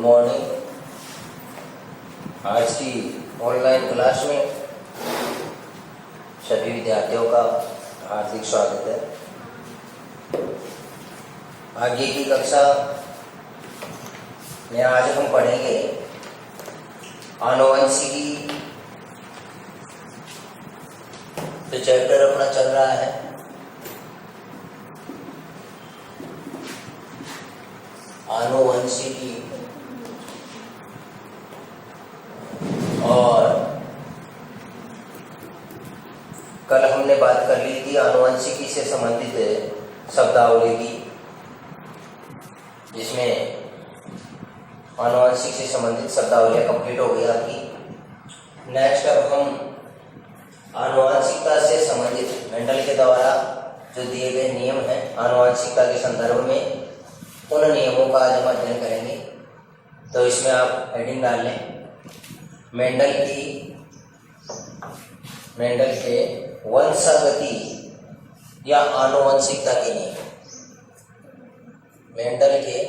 Morning. आज की online class में सभी विद्यार्थियों का हार्दिक स्वागत है। आगे की कक्षा में आज हम पढ़ेंगे आनुवंशिकी। तो चैप्टर अपना चल रहा है आनुवंशिकी, और कल हमने बात कर ली थी आनुवंशिकी से संबंधित शब्दावली की, जिसमें आनुवंशिक से संबंधित शब्दावली कंप्लीट हो गई आपकी। नेक्स्ट अब हम आनुवंशिकता से संबंधित मेंडल के द्वारा जो दिए गए नियम हैं आनुवंशिकता के संदर्भ में, उन नियमों का आज हम अध्ययन करेंगे। तो इसमें आप हेडिंग डाल लें मेंडल के वंशागति या आनुवंशिकता के नियम। मेंडल के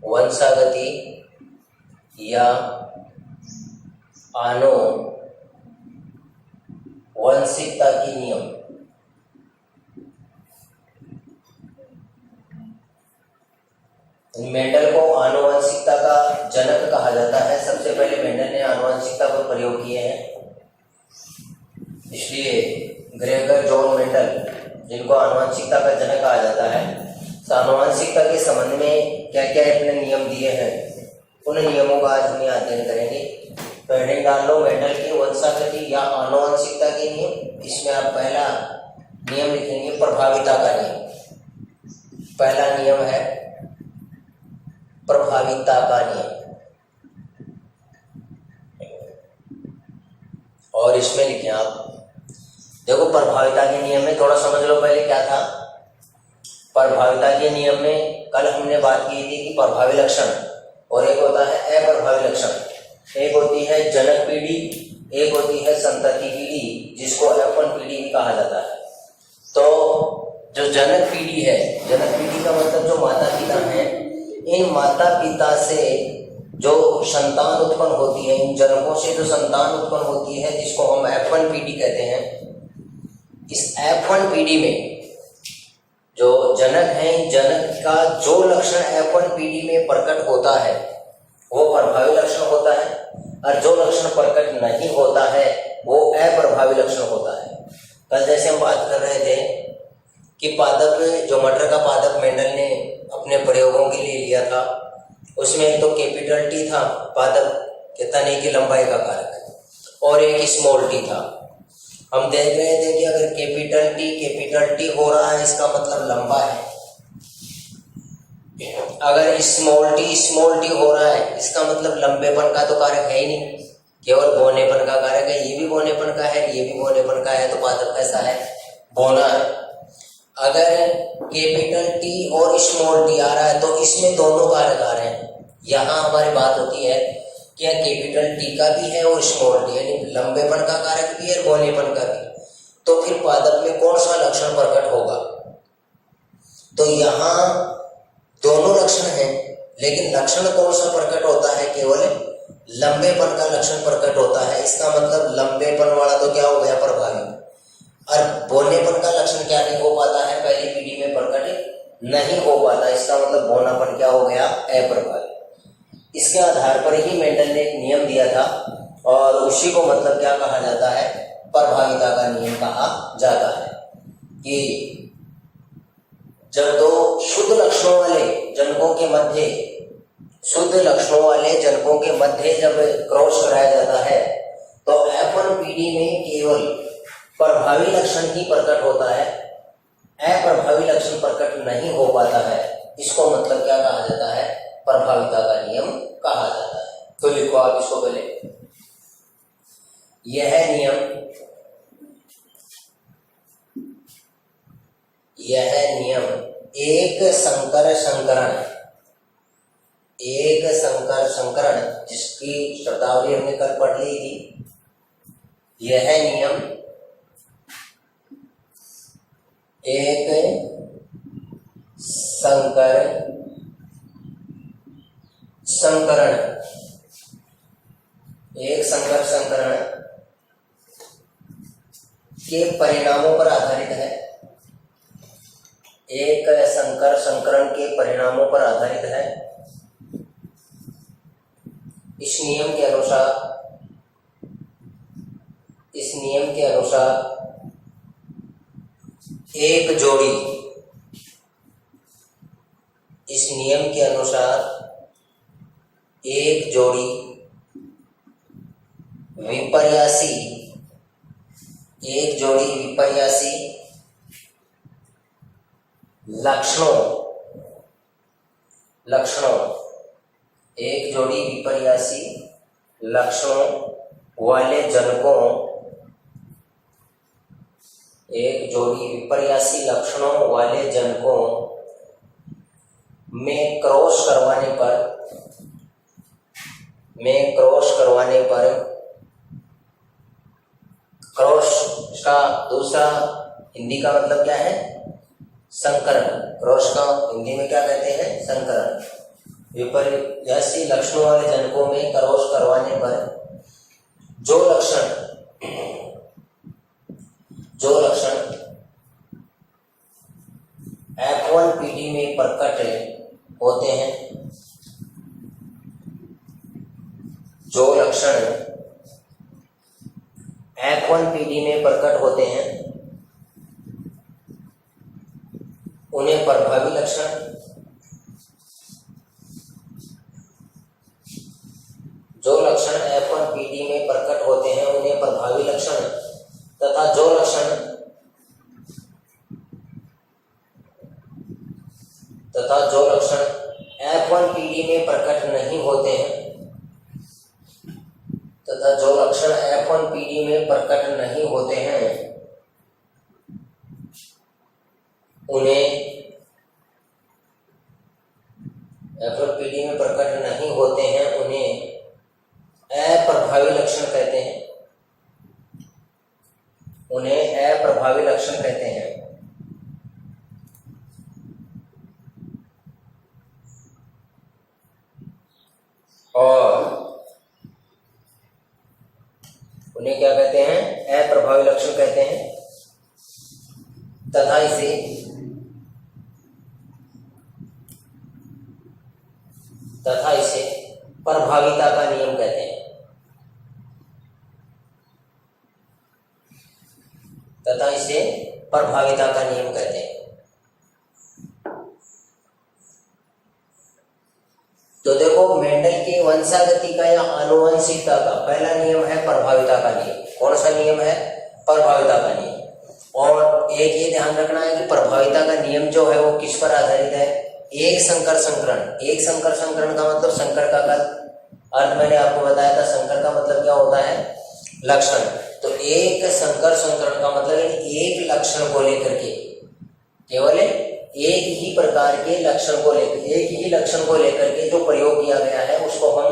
वंशागति या आनुवंशिकता के नियम। मेंडल को आनुवंशिकता का जनक कहा जाता है। सबसे पहले मेंडल ने आनुवंशिकता को प्रयोग किए हैं, इसलिए ग्रेगर जॉन मेंडल, जिनको आनुवंशिकता का जनक कहा जाता है, तो आनुवंशिकता के संबंध में क्या क्या अपने नियम दिए हैं, उन नियमों का आज हम यहाँ अध्ययन करेंगे। तो हेडिंग डाल लो मेंडल की वंशागति या आनुवंशिकता के नियम। इसमें आप पहला नियम लिखेंगे प्रभाविता का नियम। पहला नियम है प्रभाविता का नियम, और इसमें लिखें आप, देखो प्रभाविता के नियम में थोड़ा समझ लो पहले क्या था। प्रभाविता के नियम में कल हमने बात की थी कि प्रभावी लक्षण और एक होता है अप्रभावी लक्षण। एक होती है जनक पीढ़ी, एक होती है संतति पीढ़ी, जिसको F1 पीढ़ी भी कहा जाता है। तो जो जनक पीढ़ी है, जनक पीढ़ी का मतलब जो माता पिता हैं, इन माता पिता से जो संतान उत्पन्न होती है, इन जनकों से जो संतान उत्पन्न होती है, जिसको हम F1 पीढ़ी कहते हैं। इस F1 पीढ़ी में जो जनक हैं, जनक का जो लक्षण F1 पीढ़ी में प्रकट होता है वो प्रभावी लक्षण होता है, और जो लक्षण प्रकट नहीं होता है वो अप्रभावी लक्षण होता है। कल जैसे हम बात कर रहे थे कि पादप, जो मटर का पादप मेंडल ने अपने प्रयोगों के लिए लिया था, उसमें एक तो कैपिटल टी था पादप के तने की लंबाई का कारक, और एक स्मॉल टी था। हम देख रहे थे कि अगर कैपिटल टी हो रहा है, इसका मतलब लंबा है। अगर स्मॉल टी हो रहा है, इसका मतलब लंबेपन का तो कारक है ही नहीं, केवल बौनेपन का कारक है। ये भी बौनेपन का है, ये भी बौनेपन का है, तो पादप कैसा है? बौना है। अगर कैपिटल टी और स्मॉल टी आ रहा है तो इसमें दोनों कारक आ रहे हैं। यहाँ हमारी बात होती है कि कैपिटल टी का भी है और स्मॉल टी, यानी लंबेपन का कारक भी है, बौनेपन का भी। तो फिर पादप में कौन सा लक्षण प्रकट होगा? तो यहाँ दोनों लक्षण हैं, लेकिन लक्षण कौन सा प्रकट होता है? केवल लंबेपन का लक्षण प्रकट होता है। इसका मतलब लंबेपन वाला तो क्या हो गया? प्रभावी। और बौनेपन का लक्षण क्या नहीं हो पाता है? पहली पीढ़ी में प्रकट नहीं हो पाता। इसका मतलब बौनापन क्या हो गया? अप्रभावी। इसके आधार पर ही मेंडल ने एक नियम दिया था, और उसी को मतलब क्या कहा जाता है? प्रभाविता का नियम कहा जाता है। कि जब दो शुद्ध लक्षणों वाले जनकों के मध्य जब क्रॉस कराया जाता है, तो F1 पीढ़ी में केवल प्रभावी लक्षण ही प्रकट होता है, अप्रभावी लक्षण प्रकट नहीं हो पाता है। इसको मतलब क्या कहा जाता है? प्रभाविता का नियम कहा जाता है। तो लिखो आप इसको पहले। यह नियम एक संकर संकरण, जिसकी शब्दावली हमने कल पढ़ ली थी। यह नियम एक संकर संकरण, एक संकर संकरण के परिणामों पर आधारित है। एक संकर संकरण के परिणामों पर आधारित है। इस नियम के अनुसार एक जोड़ी, इस नियम के अनुसार एक जोड़ी विपर्यासी, एक जोड़ी विपर्यासी लक्षणों, एक जोड़ी विपर्यासी लक्षणों वाले जनकों, एक जोड़ी विपर्यासी लक्षणों वाले जनकों में क्रॉस करवाने पर क्रॉस का दूसरा हिंदी का मतलब क्या है? संकरण। क्रॉस का हिंदी में क्या कहते हैं? संकरण। विपर्यासी लक्षणों वाले जनकों में क्रॉस करवाने पर जो लक्षण F1PD में प्रकट होते हैं, जो लक्षण F1PD में प्रकट होते हैं उन्हें प्रभावी लक्षण, जो लक्षण F1PD में प्रकट होते हैं उन्हें प्रभावी लक्षण तथा जो लक्षण F1PD में प्रकट नहीं होते हैं उन्हें अप्रभावी लक्षण कहते हैं। और उन्हें क्या कहते हैं? अप्रभावी लक्षण कहते हैं तथा इसे प्रभाविता का नियम कहते हैं। तो देखो, मेंडल के वंशागति का या आनुवंशिकता का पहला नियम है प्रभाविता का नियम। कौन सा नियम है? प्रभाविता का नियम। और एक ये ध्यान रखना है कि प्रभाविता का नियम जो है वो किस पर आधारित है? एक संकर संकरण। एक संकर संकरण का मतलब, संकर का अर्थ मैंने आपको बताया था। संकर का मतलब क्या होता है? लक्षण। तो एक संकर संकरण का मतलब एक लक्षण को लेकर के, केवल एक ही प्रकार के लक्षण को लेकर, एक ही लक्षण को लेकर के जो प्रयोग किया गया है उसको हम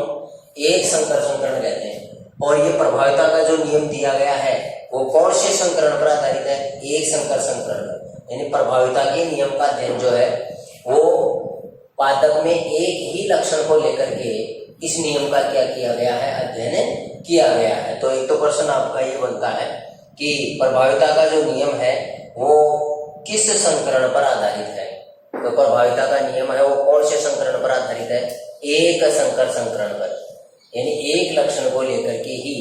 एक संकर संकरण कहते हैं। और ये प्रभाविता का जो नियम दिया गया है वो कौन से संकरण पर आधारित है? एक संकर संकरण। यानी प्रभाविता के नियम का अध्ययन जो है वो पादप में एक ही लक्षण को लेकर के इस नियम का क्या किया गया है? अध्ययन किया गया है। तो एक तो प्रश्न आपका ये बनता है कि प्रभाविता का जो नियम है वो किस संकरण पर आधारित है? तो प्रभाविता का नियम है वो कौन से संकरण पर आधारित है? एक संकर संकरण पर। यानी एक लक्षण को लेकर के ही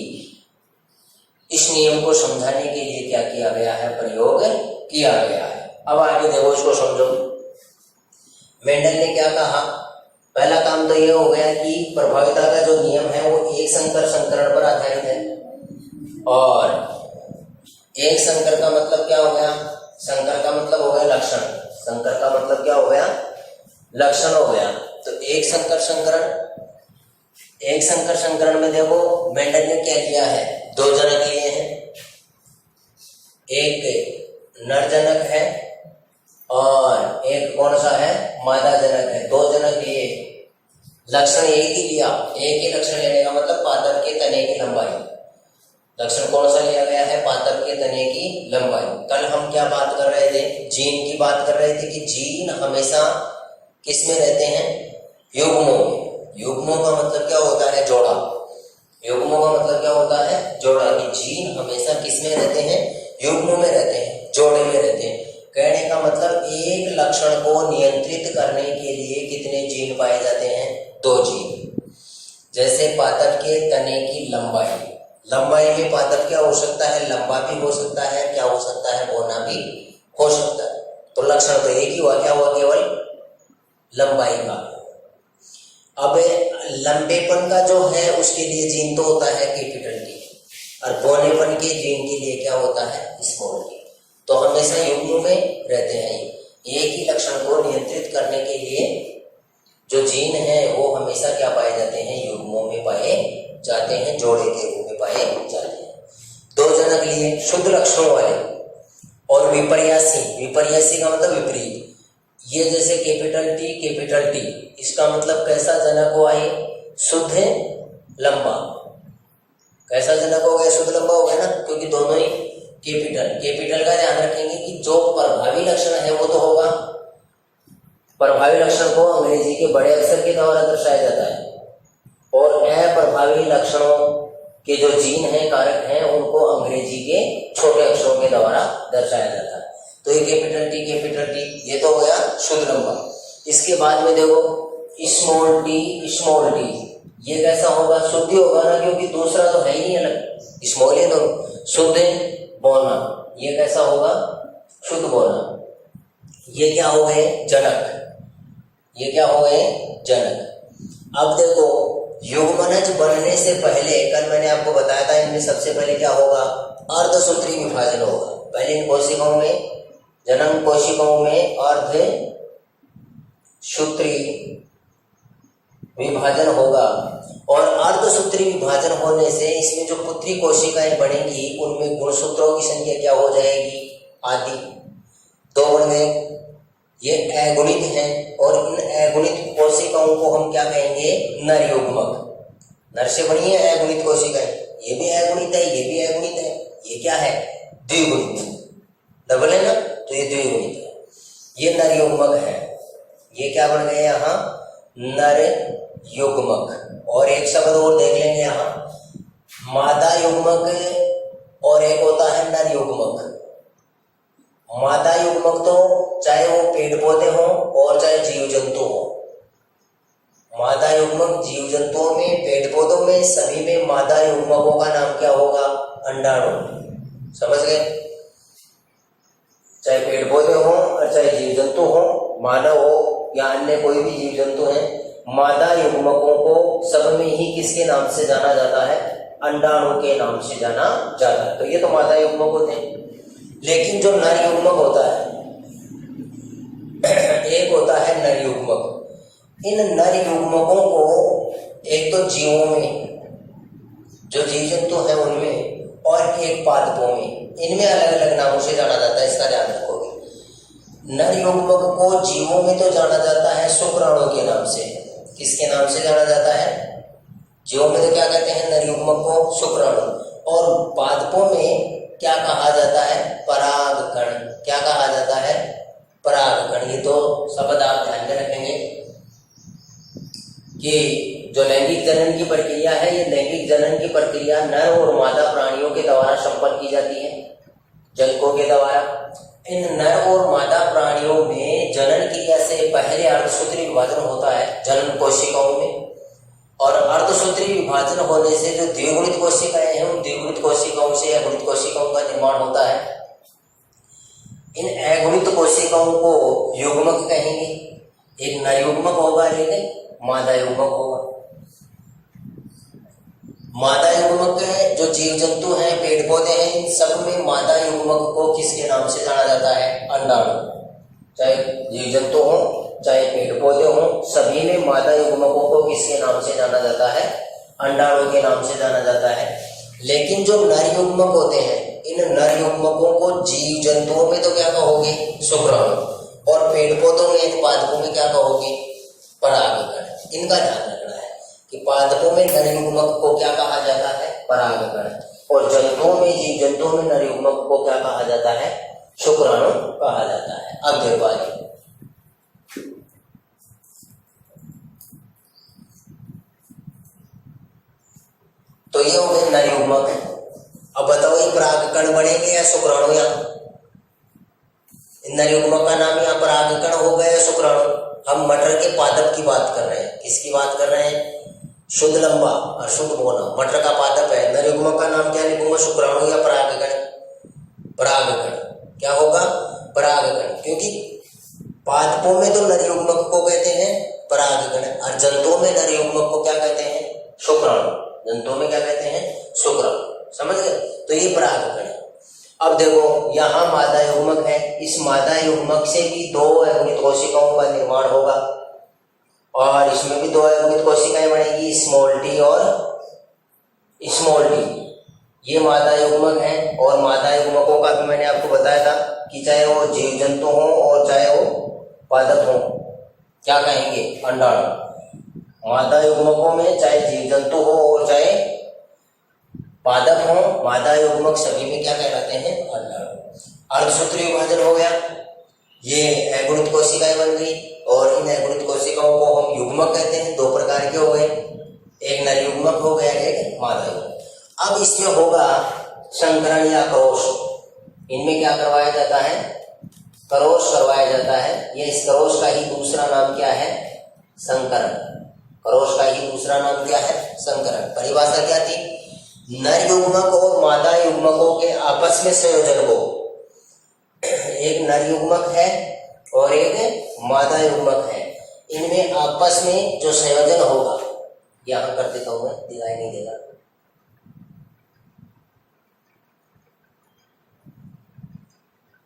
इस नियम को समझाने के लिए क्या किया गया है? प्रयोग किया गया है। अब आगे देखो, इसको समझो। मेंडल ने क्या कहा? पहला काम तो ये हो गया कि प्रभाविता का जो नियम है वो एक संकर संकरण पर आधारित है। और एक संकर का मतलब क्या हो गया? संकर का मतलब हो गया लक्षण। संकर का मतलब क्या हो गया? लक्षण हो गया। तो एक संकर संकरण में देखो मेंडल ने क्या किया है? दो जनक लिए हैं, एक नर जनक है और एक कौन सा है? मादा जनक है। दो जनक लिए, लक्षण एक ही लिया। एक ही लक्षण लेने का मतलब पादप के तने की लंबाई। लक्षण कौन सा लिया गया है? पादप के तने की लंबाई। कल हम क्या बात कर रहे थे? जीन की बात कर रहे थे कि जीन हमेशा किस में रहते हैं? युग्मों में। युग्मों का मतलब क्या होता है? जोड़ा। युग्मों का मतलब क्या होता है? जोड़ा। कि जीन हमेशा किस में रहते हैं? युग्मों में रहते हैं, जोड़े में रहते हैं। कहने का मतलब एक लक्षण को नियंत्रित करने के लिए कितने जीन पाए जाते हैं? 2 जीन। जैसे पादप के तने की लंबाई, लंबाई में पादप क्या हो सकता है? लंबा भी हो सकता है, क्या हो सकता है? बौना भी हो सकता है। तो लक्षण तो एक ही हुआ, क्या हुआ? केवल लंबाई का। अब लंबेपन का जो है उसके लिए जीन तो होता है कैपिटल टी, और बौनेपन के जीन के लिए क्या होता है? Small T. तो हमेशा युग्म में रहते हैं। एक ही लक्षण को नियंत्रित करने के लिए जो जीन है वो हमेशा क्या पाए जाते हैं? युग्मों में पाए जाते हैं, जोड़े के रूप में पाए जाते हैं। 2 जनक लिए शुद्ध लक्षणों वाले और विपर्यासी। विपर्यासी का मतलब विपरीत। ये जैसे कैपिटल टी, इसका मतलब कैसा जनक हुआ? ये शुद्ध लंबा। कैसा जनक हो गया? शुद्ध लंबा हो गया ना, क्योंकि दोनों ही कैपिटल का ध्यान रखेंगे कि जो प्रभावी लक्षण है वो तो होगा। प्रभावी लक्षण को अंग्रेजी के बड़े अक्षर के द्वारा दर्शाया जाता है, और अप्रभावी लक्षणों के जो जीन हैं, कारक हैं, उनको अंग्रेजी के छोटे अक्षरों के द्वारा दर्शाया जाता है। तो ये कैपिटल टी ये तो हो गया शुद्ध लंबा। इसके बाद में देखो स्मॉल टी, ये कैसा होगा? शुद्ध होगा ना, क्योंकि दूसरा तो है ही नहीं अलग, स्मॉल है तो शुद्ध बौना। ये कैसा होगा? शुद्ध बौना। ये क्या हो गए? जनक। ये क्या हो गए? जनक। अब देखो युग्मनज बनने से पहले, कल मैंने आपको बताया था, इनमें सबसे पहले क्या होगा? अर्धसूत्री विभाजन होगा। पहले इन कोशिकाओं में, जनन कोशिकाओं में अर्धसूत्री विभाजन होगा, और अर्धसूत्री विभाजन होने से इसमें जो पुत्री कोशिकाएं बनेंगी उनमें गुणसूत्रों की संख्या क्या हो जाएगी? आदि। 2 बन गए। ये अगुणित हैं, और इन अगुणित कोशिकाओं को हम क्या कहेंगे? नर युग्मक। नर से बनी है अगुणित कोशिकाएं। ये भी अगुणित है, ये भी अगुणित है। ये क्या है? द्विगुणित। डबल है ना, तो ये द्विगुणित है। ये नर युग्मक है। ये क्या बन गए यहाँ? नर युग्मक। और एक शब्द और देख लेंगे यहाँ, मादा युग्मक और एक होता है नर युग्मक। मादा युग्मक तो चाहे वो पेड़ पौधे हों और चाहे जीव जंतु हो। मादा युग्मक जीव जंतुओं में, पेड़ पौधों में, सभी में मादा युग्मकों का नाम क्या होगा? अंडाणु। समझ गए? चाहे पेड़ पौधे हों और चाहे जीव जंतु हो, मानव हो या अन्य कोई भी जीव जंतु है, मादा युग्मकों को सब में ही किसके नाम से जाना जाता है? अंडाणु के नाम से जाना जाता है। तो ये तो मादा युग्मक होते हैं। लेकिन जो नर युग्मक होता है, एक होता है नर युग्मक। इन नर युग्मकों को एक तो जीवों में, जो जीव जंतु है उनमें, और एक पादपों में, इनमें अलग अलग नामों से जाना जाता है। इसका ध्यान रखोगे। नर युग्मक को जीवों में तो जाना जाता है शुक्राणु के नाम से। किसके नाम से जाना जाता है? जीवों में तो क्या कहते हैं? नर युग्मक को शुक्राणु। और पादपों में क्या कहा जाता है? परागकण। क्या कहा जाता है? परागकण। ये तो शब्द आप ध्यान में रखेंगे कि जो लैंगिक जनन की प्रक्रिया है, ये लैंगिक जनन की प्रक्रिया नर और मादा प्राणियों के द्वारा संपन्न की जाती है, जनकों के द्वारा। इन नर और मादा प्राणियों में जनन क्रिया से पहले अर्धसूत्री विभाजन होता है जनन कोशिकाओं में, और अर्धसूत्री विभाजन होने से जो द्विगुणित कोशिकाएं हैं, उन द्विगुणित कोशिकाओं से अगुणित कोशिकाओं का निर्माण होता है। इन अगुणित कोशिकाओं को युग्मक कहेंगे। एक नर युग्मक होगा, एक मादा युग्मक होगा। मादा युग्मक जो जीव जंतु हैं, पेड़ पौधे हैं, इन सब में मादा युग्मक को किसके नाम से जाना जाता है? अंडाणु। चाहे जीव जंतु हो चाहे पेड़ पौधे हो, सभी में मादा युग्मकों को किसके नाम से जाना जाता है? अंडाणु के नाम से जाना जाता है। लेकिन जो नर युग्मक होते हैं, इन नर युग्मकों को जीव जंतुओं में तो क्या कहोगे? शुक्राणु। और पेड़ पौधों में, पादपों में क्या कहोगे? परागकण। इनका ध्यान रखना है कि पादपों में नर युग्मक को क्या कहा जाता है? परागकण। और जंतुओं में, जीव जंतुओं में नर युग्मक को क्या कहा जाता है? शुक्राणु कहा जाता है। अब देखो आगे, तो ये हो गए नर युग्मक। अब बताओ ये परागकण बनेंगे या शुक्राणु? यहाँ नर युग्मक का नाम यहाँ परागकण हो गया या शुक्राणु? हम मटर के पादप की बात कर रहे हैं। किसकी बात कर रहे हैं? शुद्ध लंबा और शुद्ध बोना, मटर का पादप है। नर युग्मक का नाम क्या लिखूंगा? शुक्राणु या परागकण? परागकण। क्या होगा? परागकण। क्योंकि पादपों में तो नर युग्मक को कहते हैं परागकण, और जंतुओं में नर युग्मक को क्या कहते हैं? शुक्राणु। जंतुओं में क्या कहते हैं? शुक्राणु। समझ गए? तो ये परागकण है। अब देखो यहाँ मादा युग्मक है, इस मादा युग्मक से भी 2 अयुग्मित कोशिकाओं का निर्माण होगा, और इसमें भी 2 अयुग्मित कोशिकाएं बनेगी, स्मॉल टी और स्मॉल टी। ये मादा युग्मक है, और मादा युग्मकों का भी मैंने आपको बताया था कि चाहे वो जीव जंतु हो और चाहे वो पादप हो, क्या कहेंगे? अंडाणु। मादा युग्मकों में चाहे जीव जंतु हो और चाहे पादप हो, मादा युग्मक सभी में क्या कहलाते हैं? अंडाणु। अर्धसूत्री विभाजन हो गया, ये अगुणित कोशिकाएं बन गई, और इन अगुणित कोशिकाओं को हम युग्मक कहते हैं। 2 प्रकार के हो गए, एक नर युग्मक हो गया, एक मादा युग्मक। अब इसमें होगा संकरण या क्रॉस। इनमें क्या करवाया जाता है? क्रॉस करवाया जाता है। ये इस क्रॉस का ही दूसरा नाम क्या है? संकरण। क्रॉस का ही दूसरा नाम क्या है? संकरण। परिभाषा क्या थी? नर युग्मक और मादा युग्मकों के आपस में संयोजन को, एक नर युग्मक है और एक मादा युग्मक है, इनमें आपस में जो संयोजन होगा, यहां कर देता हूं मैं, दिखाई नहीं देगा।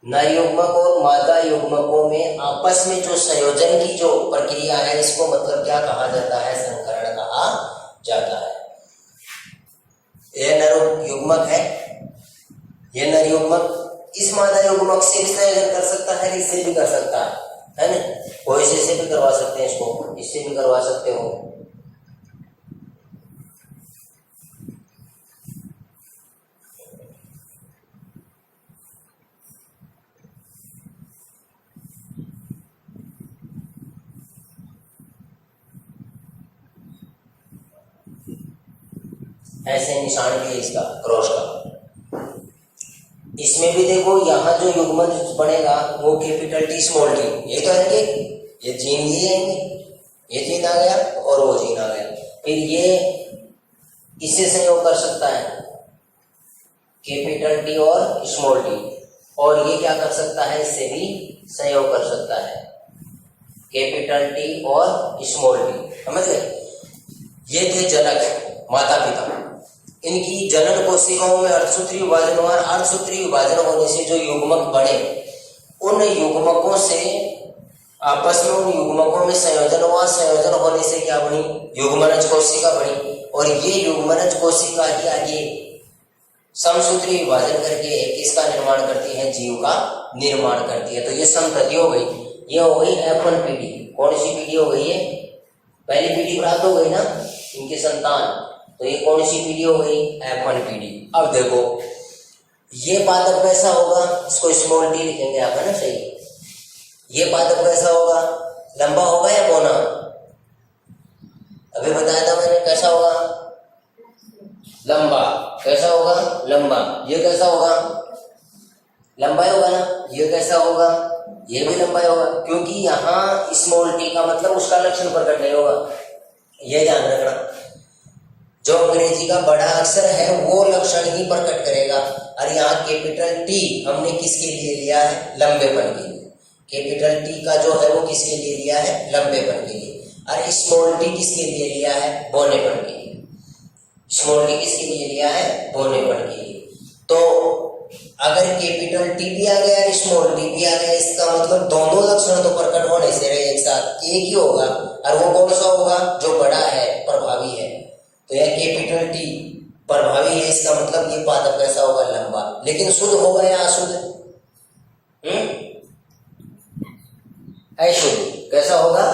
नर युग्मक और मादा युग्मकों में आपस में जो संयोजन की जो प्रक्रिया है, इसको मतलब क्या कहा जाता है? संकरण कहा जाता है। यह नर युग्मक है, यह नर युग्मक इस मादा युग्मक से भी संयोजन कर सकता है, इससे भी कर सकता है ना? कोई से भी करवा सकते हैं, इसको इससे भी करवा सकते हो। ऐसे निशान भी है इसका, क्रॉस का। इसमें भी देखो यहाँ जो युग्मन बनेगा वो कैपिटल टी स्मॉल टी, ये तो है कि ये जीन ये है, ये जीन आ गया और वो जीन आ गया। फिर ये इससे संयोग कर सकता है कैपिटल टी और स्मॉल टी, और ये क्या कर सकता है? इससे भी संयोग कर सकता है कैपिटल टी और स्मॉल टी। समझ गए? ये थे जनक, माता पिता। इनकी जनन कोशिकाओं में अर्धसूत्री विभाजन हुआ, अर्धसूत्री विभाजन होने से जो युग्मक बने, उन युग्मकों से आपस में उन युग्मकों में संयोजन हुआ। संयोजन होने से क्या बनी? युग्मनज कोशिका बनी, और ये युग्मनज कोशिका ही आगे समसूत्री विभाजन करके किसका निर्माण करती है? जीव का निर्माण करती है। तो ये संतति हो गई, ये हो गई F1 पीढ़ी। कौन सी पीढ़ी हो गई? ये पहली पीढ़ी प्राप्त हो गई ना इनकी संतान, तो ये कौन सी पीढ़ी हो गई? F1 पीढ़ी। अब देखो ये पादप कैसा होगा? इसको स्मॉल टी लिखेंगे आप, है ना? सही। ये पादप कैसा होगा? लंबा होगा या बौना? अभी बताया था मैंने, कैसा होगा? लंबा। कैसा होगा? लंबा। ये कैसा होगा? लंबा होगा ना। ये कैसा होगा? ये भी लंबा होगा, क्योंकि यहाँ स्मॉल टी का मतलब उसका लक्षण प्रकट नहीं होगा। ये ध्यान रखना, जो अंग्रेजी का बड़ा अक्षर है वो लक्षण ही प्रकट करेगा, और यहाँ कैपिटल टी हमने किसके लिए लिया है? लंबेपन के लिए। कैपिटल टी का जो है वो किसके लिए लिया है? लंबेपन के लिए। और स्मॉल टी किसके लिए लिया है? बौनेपन के लिए। स्मॉल टी किसके लिए लिया है? बौनेपन के लिए। तो अगर कैपिटल टी भी आ गया और स्मॉल टी भी आ गया, इसका मतलब दोनों लक्षण तो प्रकट होने से रहे एक साथ, एक ही होगा, और वो कौन सा होगा? जो बड़ा है, प्रभावी है। तो यह कैपिटल टी प्रभावी है, इसका मतलब ये पादप कैसा होगा? लंबा। लेकिन शुद्ध होगा या अशुद्ध? अशुद्ध। कैसा होगा?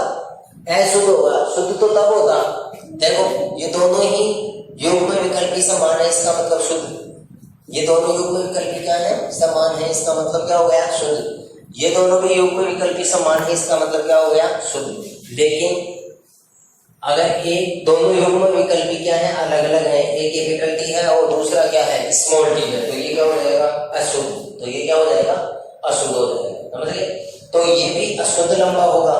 अशुद्ध होगा। शुद्ध तो तब होगा, देखो ये दोनों ही युग्म विकल्पी समान है, इसका मतलब शुद्ध। ये दोनों युग्म विकल्पी क्या है? समान है। इसका मतलब क्या हो गया? शुद्ध। ये दोनों भी युग्म विकल्पी समान है, इसका मतलब क्या हो गया? शुद्ध। लेकिन अगर एक दोनों युग्म विकल्पी क्या है? अलग अलग है। एक कैपिटल टी है और दूसरा क्या है? स्मॉल टी है। तो ये क्या हो जाएगा? अशुद्ध। तो ये क्या हो जाएगा? अशुद्ध हो जाएगा। समझ गए? तो ये भी अशुद्ध लंबा होगा।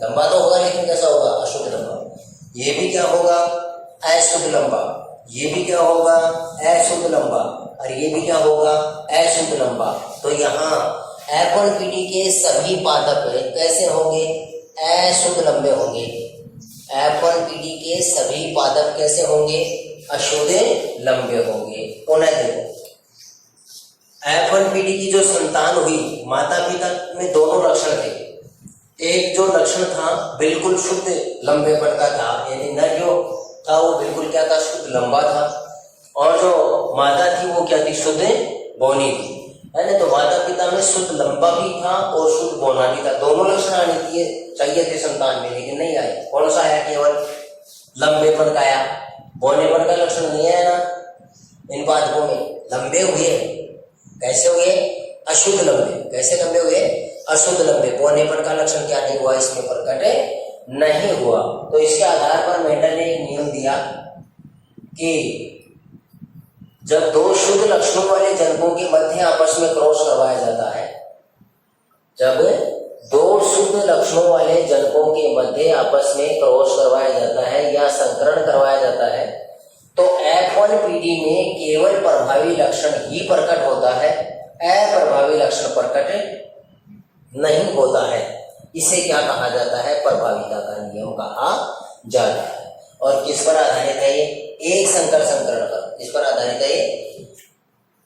लंबा तो होगा लेकिन कैसा होगा? अशुद्ध लंबा। ये भी क्या होगा? अशुद्ध लंबा। ये भी क्या होगा? अशुद्ध लंबा। और ये भी क्या होगा? अशुद्ध लंबा। तो यहाँ F1PD के सभी पादप कैसे होंगे? अशुद्ध लंबे होंगे। F1PD के सभी पादप कैसे होंगे? अशुद्ध लंबे होंगे। पुनः देखो, F1PD की जो संतान हुई, माता पिता में दोनों लक्षण थे। एक जो लक्षण था बिल्कुल शुद्ध लंबेपन का था, यानी नर जो था वो बिल्कुल क्या था? शुद्ध लंबा था। और जो माता थी वो क्या थी? शुद्ध बौनी थी, है ना। तो माता पिता में शुद्ध लंबा भी था और शुद्ध बौना भी था। दोनों लक्षण आने चाहिए थे संतान में, लेकिन नहीं आए। कौन सा आया? केवल लंबेपन का आया, बौनेपन का लक्षण नहीं आया ना इन पादपों में। लंबे हुए, कैसे हुए? अशुद्ध लंबे। कैसे लंबे हुए? अशुद्ध लंबे। बौनेपन का लक्षण क्या नहीं हुआ? इसमें प्रकट नहीं हुआ। तो इसके आधार पर मेंडल ने एक नियम दिया कि जब दो शुद्ध लक्षणों वाले जनकों के मध्य आपस में क्रॉस करवाया जाता है, जब दो शुद्ध लक्षणों वाले जनकों के मध्य आपस में क्रॉस करवाया जाता है या संकरण करवाया जाता है, तो F1PD में केवल प्रभावी लक्षण ही प्रकट होता है, अप्रभावी लक्षण प्रकट नहीं होता है। इसे क्या कहा जाता है? प्रभाविता का नियम कहा जाता है। और किस पर आधारित है ये? एक संकर संकरण पर। किस पर आधारित है ये?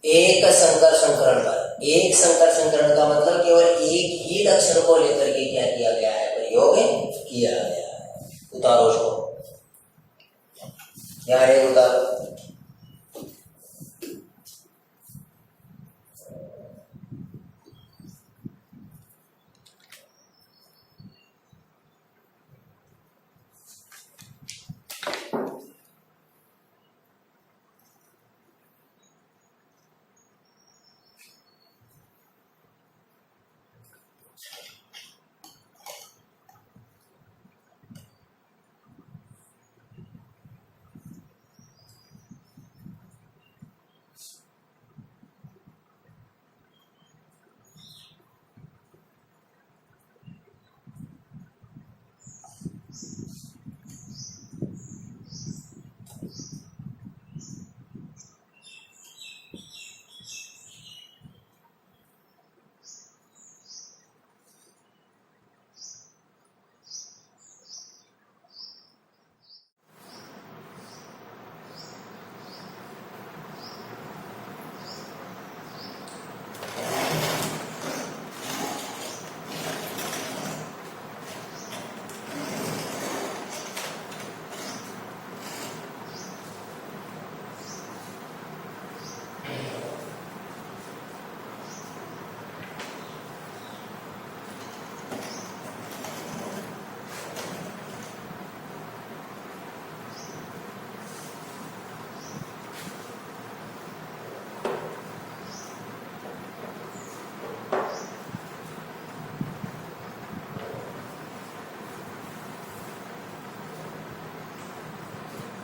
एक संकर संकरण पर। एक संकर संकरण का मतलब केवल एक ही लक्षण को लेकर के क्या किया गया है? प्रयोग किया गया है। उतारो उसको, यहाँ एक उतारो।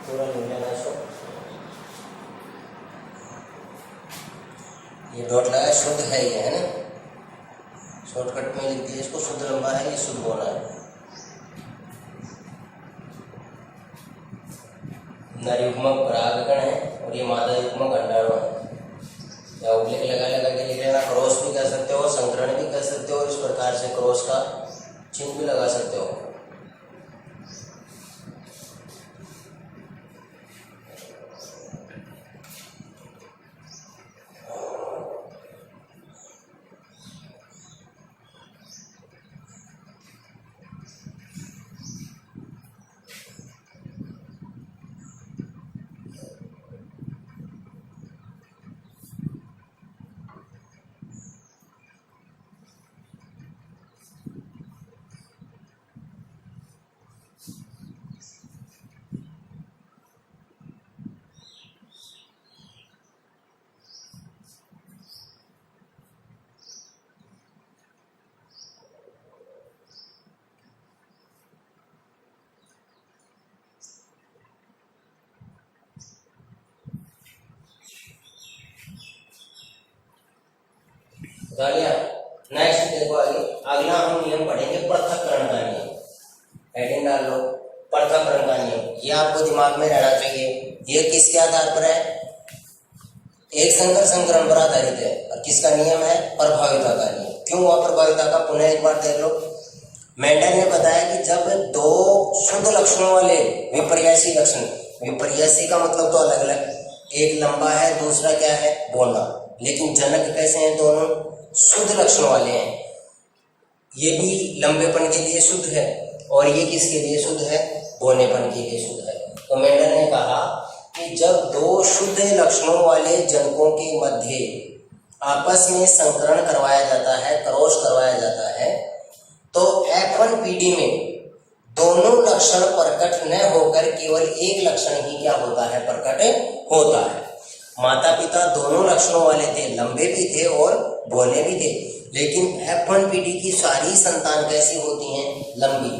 पूरा लिख लेना इसको। ये डॉट लगा, शुद्ध है ये, है ना। शॉर्टकट में लिख दिया इसको। शुद्ध लंबा है, ये शुद्ध होना है। नर युग्मक परागकण है और ये मादा युग्मक अंडाणु है। या उल्लेख लगा लगा के लिख लेना। क्रॉस भी कर सकते हो, संकरण भी कर सकते हो, इस प्रकार से क्रॉस का चिन्ह भी लगा सकते हो। बता लिया। नेक्स्ट देखो आगे, अगला हम नियम पढ़ेंगे पृथक्करण का नियम। हेडिंग डाल लो, पृथक्करण का नियम। ये आपको दिमाग में रहना चाहिए। ये किसके आधार पर है? एक संकर संकरण पर आधारित है। और किसका नियम है? प्रभाविता का नियम। क्यों हुआ प्रभाविता का? पुनः एक बार देख लो। मेंडल ने बताया कि जब दो शुद्ध लक्षणों वाले विपर्यासी लक्षण, विपर्यासी का मतलब तो अलग अलग, एक लंबा है दूसरा क्या है? बौना, लेकिन जनक कैसे हैं? दोनों शुद्ध लक्षण वाले हैं। ये भी लंबेपन के लिए शुद्ध है और ये किसके लिए शुद्ध है? बौनेपन के लिए शुद्ध है। तो मेंडल ने कहा कि जब दो शुद्ध लक्षणों वाले जनकों के मध्य आपस में संकरण करवाया जाता है, क्रॉस करवाया जाता है, तो F1PD में दोनों लक्षण प्रकट न होकर केवल एक लक्षण ही क्या होता है? प्रकट होता है। माता पिता दोनों लक्षणों वाले थे, लंबे भी थे और बौने भी थे, लेकिन F1PD की सारी संतान कैसी होती हैं? लंबी।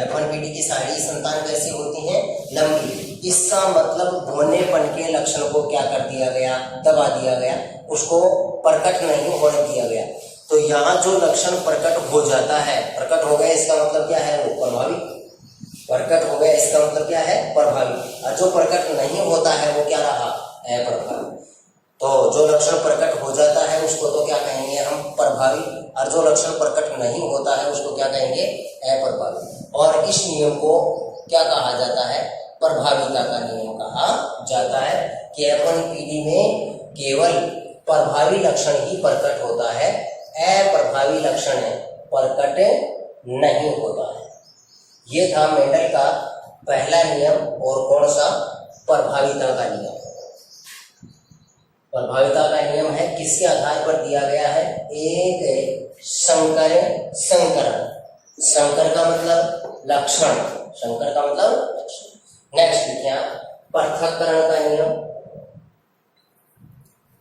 F1PD की सारी संतान कैसी होती हैं? लंबी। इसका मतलब बौनेपन के लक्षण को क्या कर दिया गया? दबा दिया गया, उसको प्रकट नहीं होने दिया गया। तो यहाँ जो लक्षण प्रकट हो जाता है, प्रकट हो गया, इसका मतलब क्या है? वो प्रभावी। प्रकट हो गया इसका मतलब क्या है? प्रभावी। और जो प्रकट नहीं होता है वो क्या रहा? अप्रभावी। तो जो लक्षण प्रकट हो जाता है उसको तो क्या कहेंगे हम? प्रभावी। और जो लक्षण प्रकट नहीं होता है उसको क्या कहेंगे? अप्रभावी। और इस नियम को क्या कहा जाता है? प्रभाविता का नियम कहा जाता है कि F1PD में केवल प्रभावी लक्षण ही प्रकट होता है, अप्रभावी लक्षण प्रकट नहीं होता है। ये था मेंडल का पहला नियम। और कौन सा? प्रभाविता का नियम। प्रभाविता का नियम है किसके आधार पर दिया गया है? एक संकर संकरण। संकर का मतलब लक्षण, संकर का मतलब लक्षण। नेक्स्ट लिखिए पृथक्करण का नियम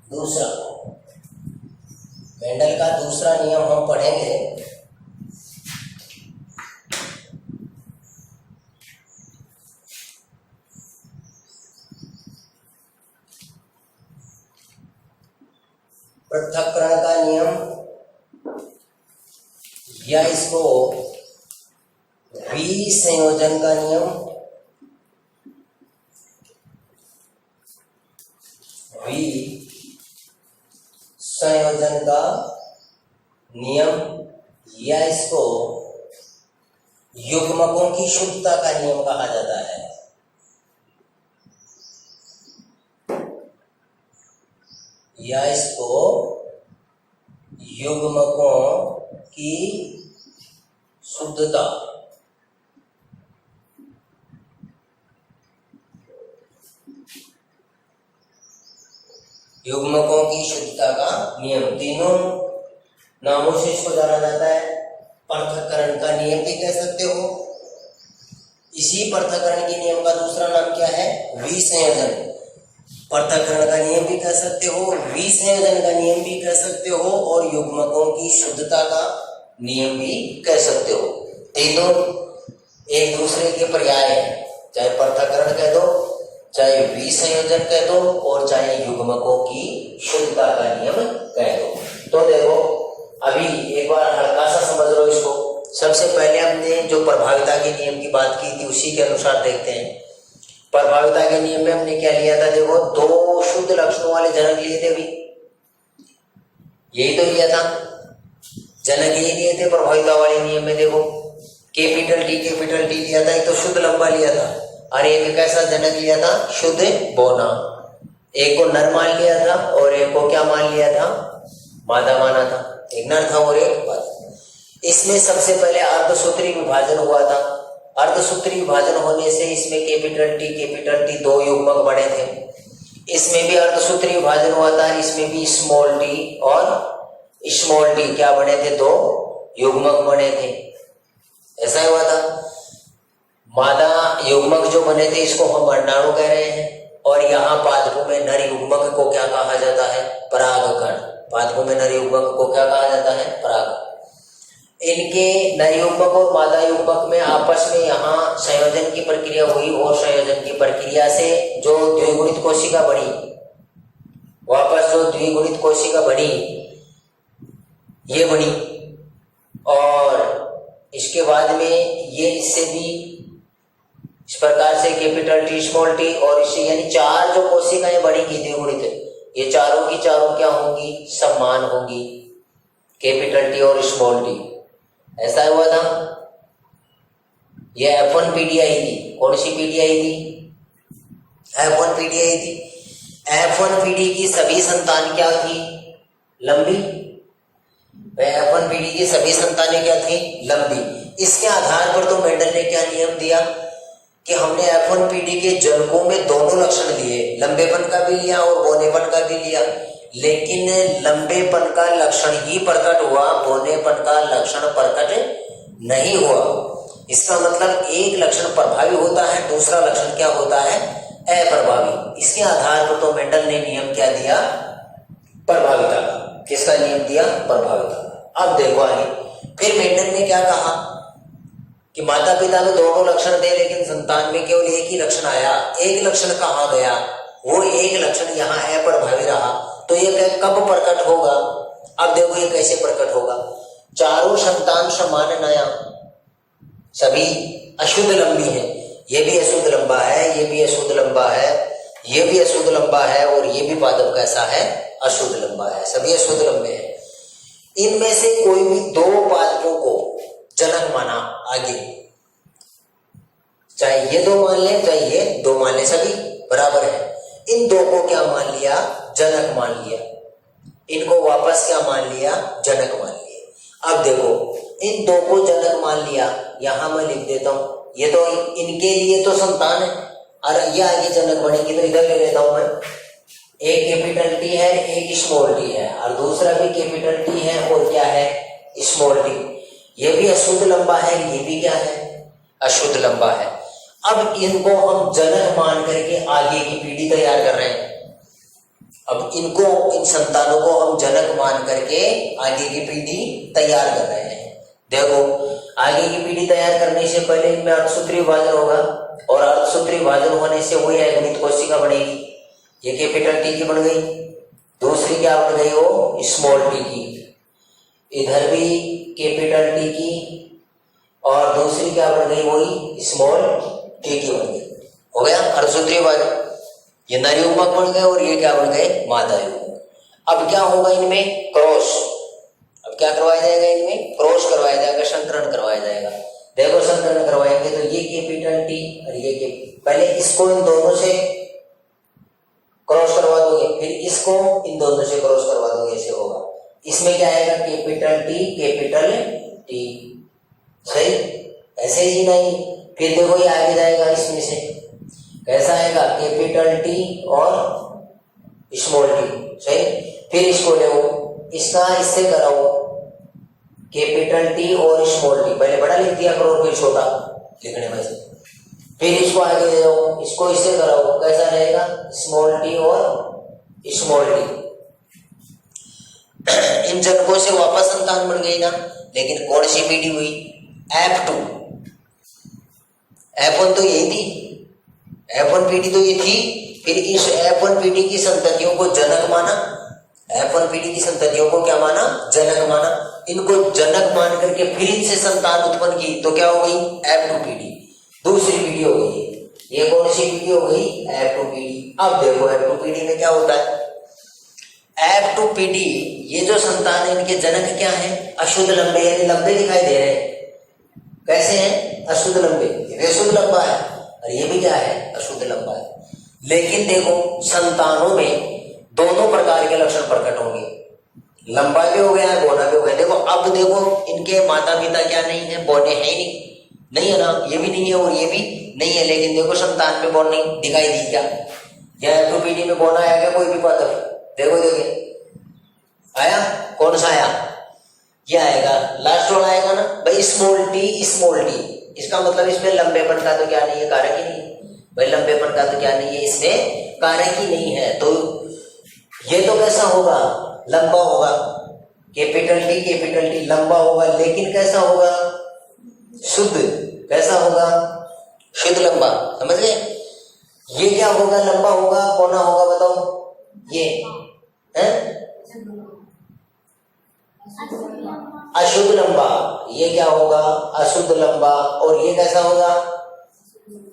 दूसरा। मेंडल का दूसरा नियम हम पढ़ेंगे। पृथक्करण का नियम या इसको विसंयोजन का नियम, विसंयोजन का नियम या इसको युग्मकों की शुद्धता का नियम कहा जाता है। या इसको युग्मकों की शुद्धता, युग्मकों की शुद्धता का नियम। तीनों नामों से इसको जाना जाता है। पृथक्करण का नियम भी कह सकते हो। इसी पृथक्करण के नियम का दूसरा नाम क्या है? विसंयोजन। पृथक्करण का नियम भी कह सकते हो, विसंयोजन का नियम भी कह सकते हो और युग्मकों की शुद्धता का नियम भी कह सकते हो। तीनों एक दूसरे के पर्याय हैं, चाहे पृथक्करण कह दो, चाहे विसंयोजन कह दो और चाहे युग्मकों की शुद्धता का नियम कह दो। तो देखो अभी एक बार हल्का सा समझ लो इसको। सबसे पहले हमने जो प्रभाविता के नियम की बात की थी उसी के अनुसार देखते हैं। प्रभाविता के नियम में हमने क्या लिया था? देखो दो शुद्ध लक्षणों वाले जनक लिए थे। अभी यही तो लिया था, जनक यही लिए थे प्रभाविता वाले नियम में। देखो कैपिटल टी लिया था, एक तो शुद्ध लंबा लिया था और एक कैसा जनक लिया था? शुद्ध बौना। एक को नर मान लिया था और एक को क्या मान लिया था? मादा माना था। एक नर था और एक मादा। इसमें सबसे पहले अर्धसूत्री विभाजन हुआ था। अर्धसूत्री विभाजन होने से इसमें कैपिटल टी दो युग्मक बने थे। इसमें भी अर्धसूत्री विभाजन हुआ था, इसमें भी स्मॉल टी और स्मॉल टी क्या बने थे? दो युग्मक बने थे। ऐसा हुआ था। मादा युग्मक जो बने थे इसको हम अंडाणु कह रहे हैं और यहाँ पादपों में नर युग्मक को क्या कहा जाता है? परागकण। पादपों में नर युग्मक को क्या कहा जाता है? पराग। इनके नर युग्मक और मादा युग्मक में आपस में यहाँ संयोजन की प्रक्रिया हुई और संयोजन की प्रक्रिया से जो द्विगुणित कोशिका बनी, वापस जो द्विगुणित कोशिका बनी ये बनी, और इसके बाद में ये इससे भी इस प्रकार से कैपिटल टी स्मॉल टी, और इससे यानी चार जो कोशिकाएं बढ़ेंगी द्विगुणित, ये चारों की चारों क्या होंगी, समान होंगी, कैपिटल टी और स्मॉल टी। ऐसा हुआ था। ये F1 पीढ़ी आई थी। कौन सी पीढ़ी आई थी? F1 पीढ़ी आई थी। F1 पीढ़ी की सभी संतान क्या थी? लंबी। F1 पीढ़ी की सभी संतानें क्या थी? लंबी। इसके आधार पर तो मेंडल ने क्या नियम दिया कि हमने F1 पीढ़ी के जनकों में दोनों लक्षण लिए, लंबेपन का भी लिया और बौनेपन का भी लिया, लेकिन लंबेपन का लक्षण ही प्रकट हुआ, बौनेपन का लक्षण प्रकट नहीं हुआ। इसका मतलब एक लक्षण प्रभावी होता है, दूसरा लक्षण क्या होता है? अप्रभावी। इसके आधार पर तो मेंडल ने नियम क्या दिया? प्रभाविता का। किसका नियम दिया? प्रभाविता का। अब देखो आगे, फिर मेंडल ने क्या कहा कि माता पिता में दोनों लक्षण थे, लेकिन संतान में केवल एक ही लक्षण आया। एक लक्षण कहाँ गया? वो एक लक्षण यहाँ अप्रभावी रहा। तो ये कब प्रकट होगा? अब देखो ये कैसे प्रकट होगा। चारों संतान समान नया, सभी अशुद्ध लंबी है। ये भी अशुद्ध लंबा है, ये भी अशुद्ध लंबा है, ये भी अशुद्ध लंबा है, और ये भी पादप कैसा है? अशुद्ध लंबा है। सभी अशुद्ध लंबे हैं। इनमें से कोई भी दो पादपों को जनक माना आगे, चाहे ये दो मान ले चाहे ये दो मान ले, सभी बराबर है। इन दो को क्या मान लिया? जनक मान लिया। इनको वापस क्या मान लिया? जनक मान लिया। अब देखो, इन दो को जनक मान लिया, यहां मैं लिख देता हूं। ये तो इनके लिए तो संतान है, और ये आगे जनक बनेगी, तो इधर ले लेता हूं मैं। एक कैपिटल टी है, एक स्मॉल टी है, और दूसरा भी कैपिटल टी है, और क्या है? Small T. ये भी अशुद्ध लंबा है, ये भी क्या है? अशुद्ध लंबा है। अब इनको हम जनक मान करके आगे की पीढ़ी तैयार कर रहे हैं। अब इनको, इन संतानों को हम जनक मान करके आगे की पीढ़ी तैयार कर रहे हैं। देखो, आगे की पीढ़ी तैयार करने से पहले इनमें अर्धसूत्री विभाजन होगा, और अर्धसूत्री विभाजन होने से वही अगणित कोशिका बनेगी। ये कैपिटल टी की बन गई, दूसरी क्या बन गई? वो स्मॉल टी की। इधर भी कैपिटल टी की, और दूसरी क्या बन गई? वही स्मॉल टी की बन गई। हो गया अर्धसूत्री विभाजन। ये नर युग्मक बन गए, और ये क्या बन गए? मादा युग्मक। अब क्या होगा इनमें? क्रॉस। अब क्या करवाया जाएगा? इनमें क्रॉस करवाया जाएगा, संकरण करवाया जाएगा। देखो, संकरण करवाएंगे तो ये कैपिटल टी और ये पहले इसको इन दोनों से क्रॉस करवा दोगे, फिर इसको इन दोनों से क्रॉस करवा दोगे, ऐसे होगा। इसमें क्या आएगा? Capital T. सही, ऐसे ही नहीं। फिर देखो ये आगे जाएगा, इसमें से कैसा आएगा? कैपिटल टी और स्मॉल टी। सही, फिर इसको ले, इसका इससे कराओ, कैपिटल टी और स्मॉल टी। पहले बड़ा लिख दिया करो, फिर छोटा लिखने में से। फिर इसको आगे ले जाओ, इसको इससे कराओ, कैसा रहेगा? स्मॉल टी और स्मॉल टी। इन जनकों से वापस संतान बन गई ना, लेकिन कौन सी पीढ़ी हुई? F2। F1 तो यही थी, F1 पीढ़ी तो ये थी। फिर इस F1 पीढ़ी की संततियों को जनक माना। F1 पीढ़ी की संततियों को क्या माना? जनक माना। इनको जनक मान करके फिर इनसे संतान उत्पन्न की, तो क्या हो गई? F2 पीढ़ी, दूसरी पीढ़ी हो गई। ये कौन सी पीढ़ी हो गई? F2 पीढ़ी। अब देखो F2 पीढ़ी में क्या होता है? F2 पीढ़ी, ये जो संतान है, इनके जनक क्या है? अशुद्ध लंबे, यानी लंबे दिखाई दे रहे हैं। कैसे हैं? अशुद्ध लंबे। ये शुद्ध लंबा है, और ये भी क्या है? अशुद्ध लंबा है। लेकिन देखो, संतानों में दोनों प्रकार के लक्षण प्रकट होंगे, लंबा भी हो गया है, बौना भी हो गया। देखो, अब देखो, इनके माता पिता क्या नहीं है? बौने है ही नहीं है ना, ये भी नहीं है और ये भी नहीं है। लेकिन देखो, संतान में बौन नहीं दिखाई दी क्या? या F2 पीढ़ी में बौना आया क्या? कोई भी पादप? देखो, देखिए आया, कौन सा आया? ये आएगा, लास्ट वाला आएगा ना भाई, स्मॉल टी। इसका मतलब इसमें लंबेपन का तो क्या नहीं है? कारक ही नहीं है भाई। लंबेपन का तो क्या नहीं है? इसमें कारक ही नहीं है। तो ये तो कैसा होगा? लंबा होगा। कैपिटल टी लंबा होगा, लेकिन कैसा होगा? शुद्ध। कैसा होगा? शुद्ध लंबा। समझ गए? ये क्या होगा? लंबा होगा, कौना होगा? बताओ। ये है अशुद्ध लंबा, ये क्या होगा? अशुद्ध लंबा। और ये कैसा होगा?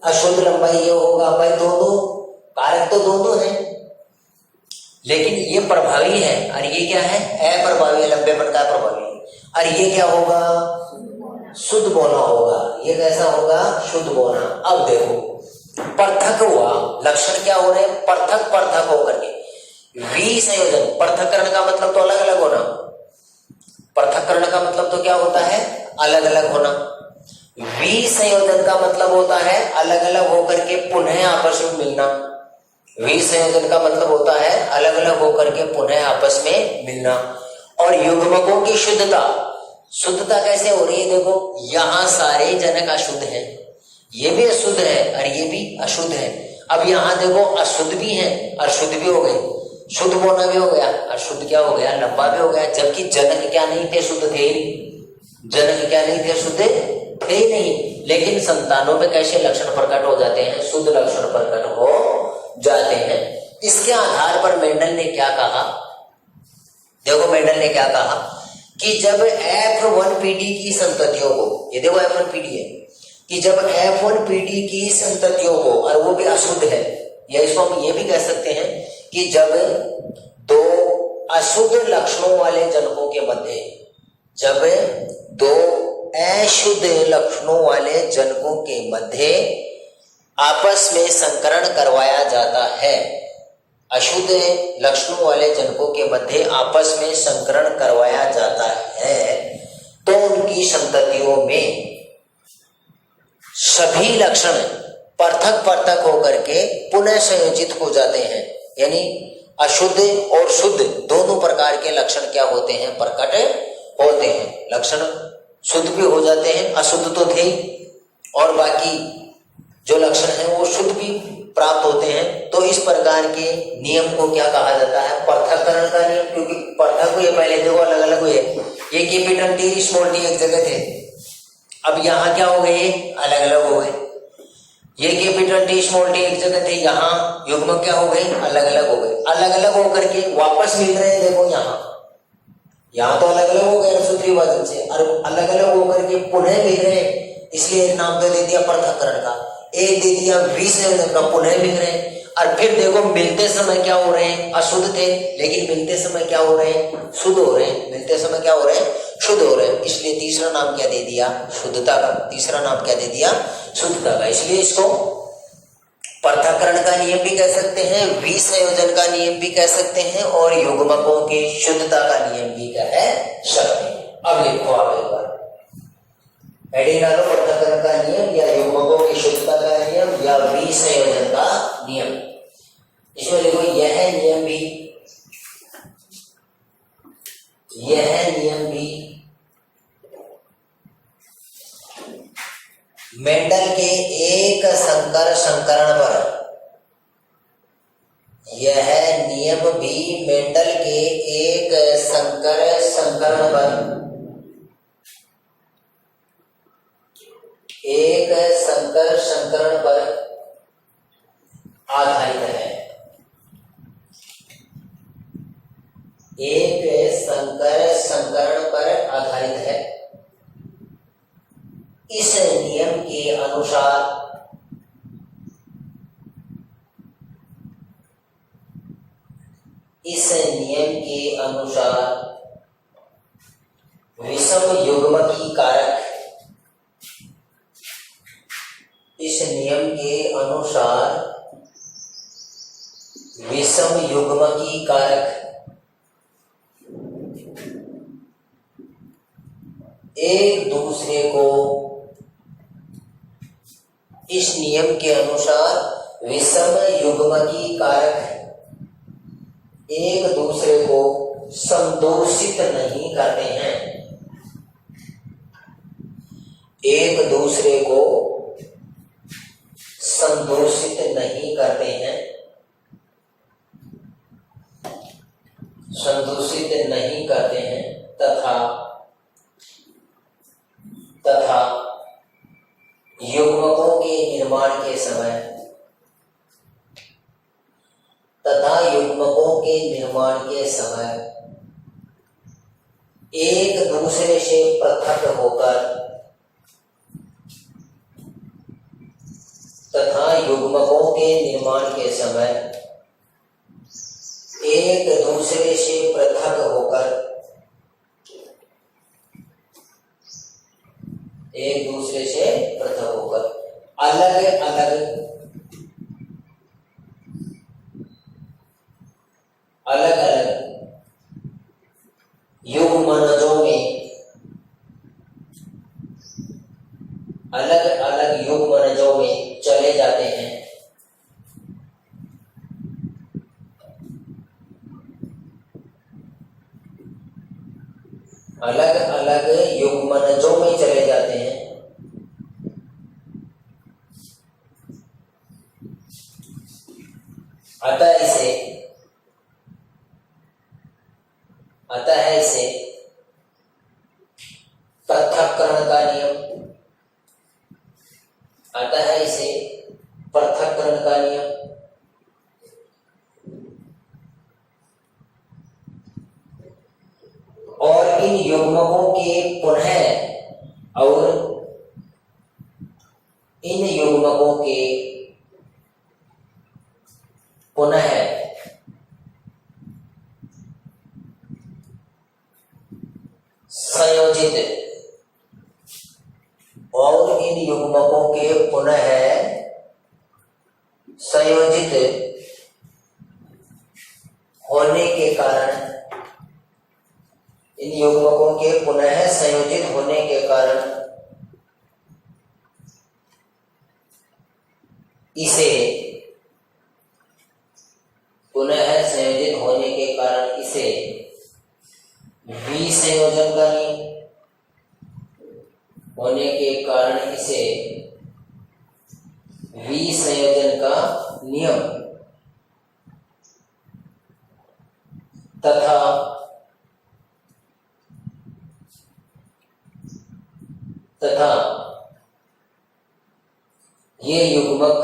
अशुद्ध लंबा ये होगा। भाई दोनों कारक तो दोनों है, लेकिन ये प्रभावी है और ये क्या है? अप्रभावी, लंबेपन का प्रभावी। और ये क्या होगा? शुद्ध बोना होगा। ये कैसा होगा? शुद्ध बोना। अब देखो पृथक हुआ, लक्षण क्या हो रहे हैं? पृथक पृथक होकर के विसंयोजन। पृथक्करण का मतलब तो अलग अलग होना, पृथक्करण का मतलब तो क्या होता है? अलग अलग होना। विसंयोजन का मतलब होता है अलग अलग होकर के पुनः आपस में मिलना। विसंयोजन का मतलब होता है अलग अलग होकर के पुनः आपस में मिलना। और युग्मकों की शुद्धता, शुद्धता कैसे हो रही है? देखो यहाँ सारे जनक अशुद्ध हैं, ये भी अशुद्ध है और ये भी अशुद्ध है। अब यहाँ देखो अशुद्ध भी है और शुद्ध भी हो गए, शुद्ध बोना भी हो गया और शुद्ध क्या हो गया? लंबा भी हो गया। जबकि जनक क्या नहीं थे? शुद्ध थे ही नहीं। जनक क्या नहीं थे? शुद्ध थे ही नहीं। लेकिन संतानों में कैसे लक्षण प्रकट हो जाते हैं? शुद्ध लक्षण प्रकट हो जाते हैं। इसके आधार पर मेंडल ने क्या कहा? देखो मेंडल ने क्या कहा कि जब F1PD की संततियों को, ये देखो F1PD है, कि जब F1PD की संततियों को, और वो भी अशुद्ध है, या इसको हम ये भी कह सकते हैं कि जब दो अशुद्ध लक्षणों वाले जनकों के मध्य, जब दो अशुद्ध लक्षणों वाले जनकों के मध्य आपस में संकरण करवाया जाता है, अशुद्ध लक्षणों वाले जनकों के मध्य आपस में संकरण करवाया जाता है, तो उनकी संततियों में सभी लक्षण पृथक पृथक होकर के पुनः संयोजित हो जाते हैं। यानी अशुद्ध और शुद्ध दोनों प्रकार के लक्षण क्या होते हैं? प्रकट होते हैं। लक्षण शुद्ध भी हो जाते हैं, अशुद्ध तो थे, और बाकी जो लक्षण है वो शुद्ध भी प्राप्त होते हैं। तो इस प्रकार के नियम को क्या कहा जाता है? पृथक्करण का नियम। क्योंकि पृथक हुए, पहले देखो अलग अलग हुए, ये कैपिटल टी स्मॉल टी एक जगह थे, अब यहाँ क्या हो गए? अलग अलग हो गए। ये कैपिटल टी स्मॉल टी एक जगह थे, यहाँ युग्मक क्या हो गए? अलग अलग हो गए। अलग अलग होकर के वापस मिल रहे हैं। देखो यहाँ तो अलग अलग हो गए सूत्री विभाजन से, और अलग अलग होकर के पुनः मिल रहे हैं, इसलिए एक नाम तो दे दिया पृथक्करण का, एक दे दिया विसंयोजन का, पुनः मिल रहे हैं। और फिर देखो मिलते समय क्या हो रहे हैं? अशुद्ध थे, लेकिन मिलते समय क्या हो रहे हैं? शुद्ध हो रहे हैं। मिलते समय क्या हो रहे हैं? शुद्ध हो रहे हैं। इसलिए तीसरा नाम क्या दे दिया? शुद्धता का। तीसरा नाम क्या दे दिया? शुद्धता का। इसलिए इसको पृथक्करण का नियम भी कह सकते हैं, विसंयोजन का नियम भी कह सकते हैं, और युग्मकों की शुद्धता का नियम भी कह सकते हैं। अब लिखो आप एक बार हेडिंग डालो, पृथक्करण का नियम या युग्मकों की शुद्धता का नियम या विसंयोजन का नियम। इसमें देखो यह नियम भी मेंडल के एक संकर संकरण पर, यह नियम भी मेंडल के एक संकर संकरण पर, एक संकर संकरण पर आधारित है। एक संकर संकरण पर आधारित है। इस नियम के अनुसार विषम युग्मकी कारक, इस नियम के अनुसार विषम युग्मकी कारक एक दूसरे को, इस नियम के अनुसार विषम युग्मकी कारक एक दूसरे को संदूषित नहीं करते हैं, एक दूसरे को संदूषित नहीं करते हैं, संदूषित नहीं करते हैं, तथा युग्मकों के निर्माण के समय, एक दूसरे से पृथक होकर तथा युग्मकों के निर्माण के समय एक दूसरे से पृथक होकर अलग अलग युग्मनजों में चले जाते हैं। अलग अलग युग्मनजों में चले जाते हैं। अतः इसे पृथक्करण का नियम और इन युग्मकों के पुनः संयोजित होने के कारण इसे विसंयोजन का नियम तथा ये युग्मक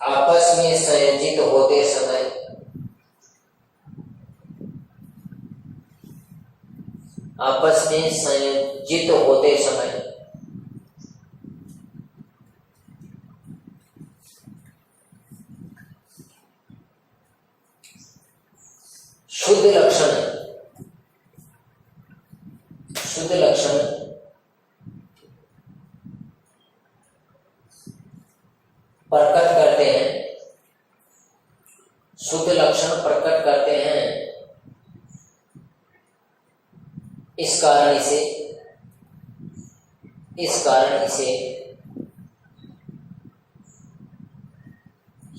आपस में संयोजित होते समय शुद्ध लक्षण प्रकट करते हैं। इस कारण इसे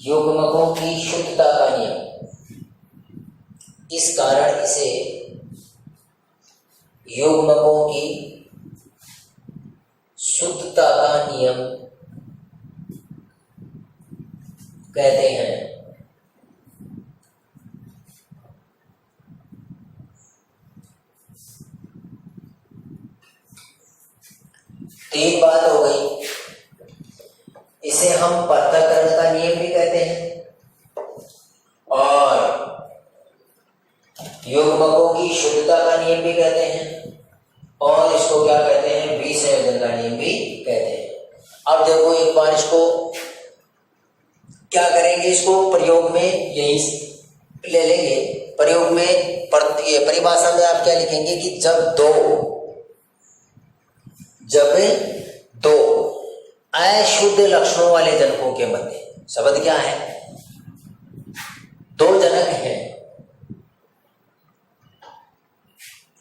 युग्मकों की शुद्धता का नियम कहते हैं। तीन बात हो गई। इसे हम पृथक्करण का नियम भी कहते हैं और युग्मकों की शुद्धता का नियम भी कहते हैं और इसको क्या कहते हैं, विसंयोजन का नियम भी कहते हैं। अब देखो एक बार इसको क्या करेंगे, इसको प्रयोग में यही ले लेंगे। प्रयोग में परिभाषा में आप क्या लिखेंगे कि जब दो अशुद्ध लक्षणों वाले जनकों के मध्य, शब्द क्या है, दो जनक हैं,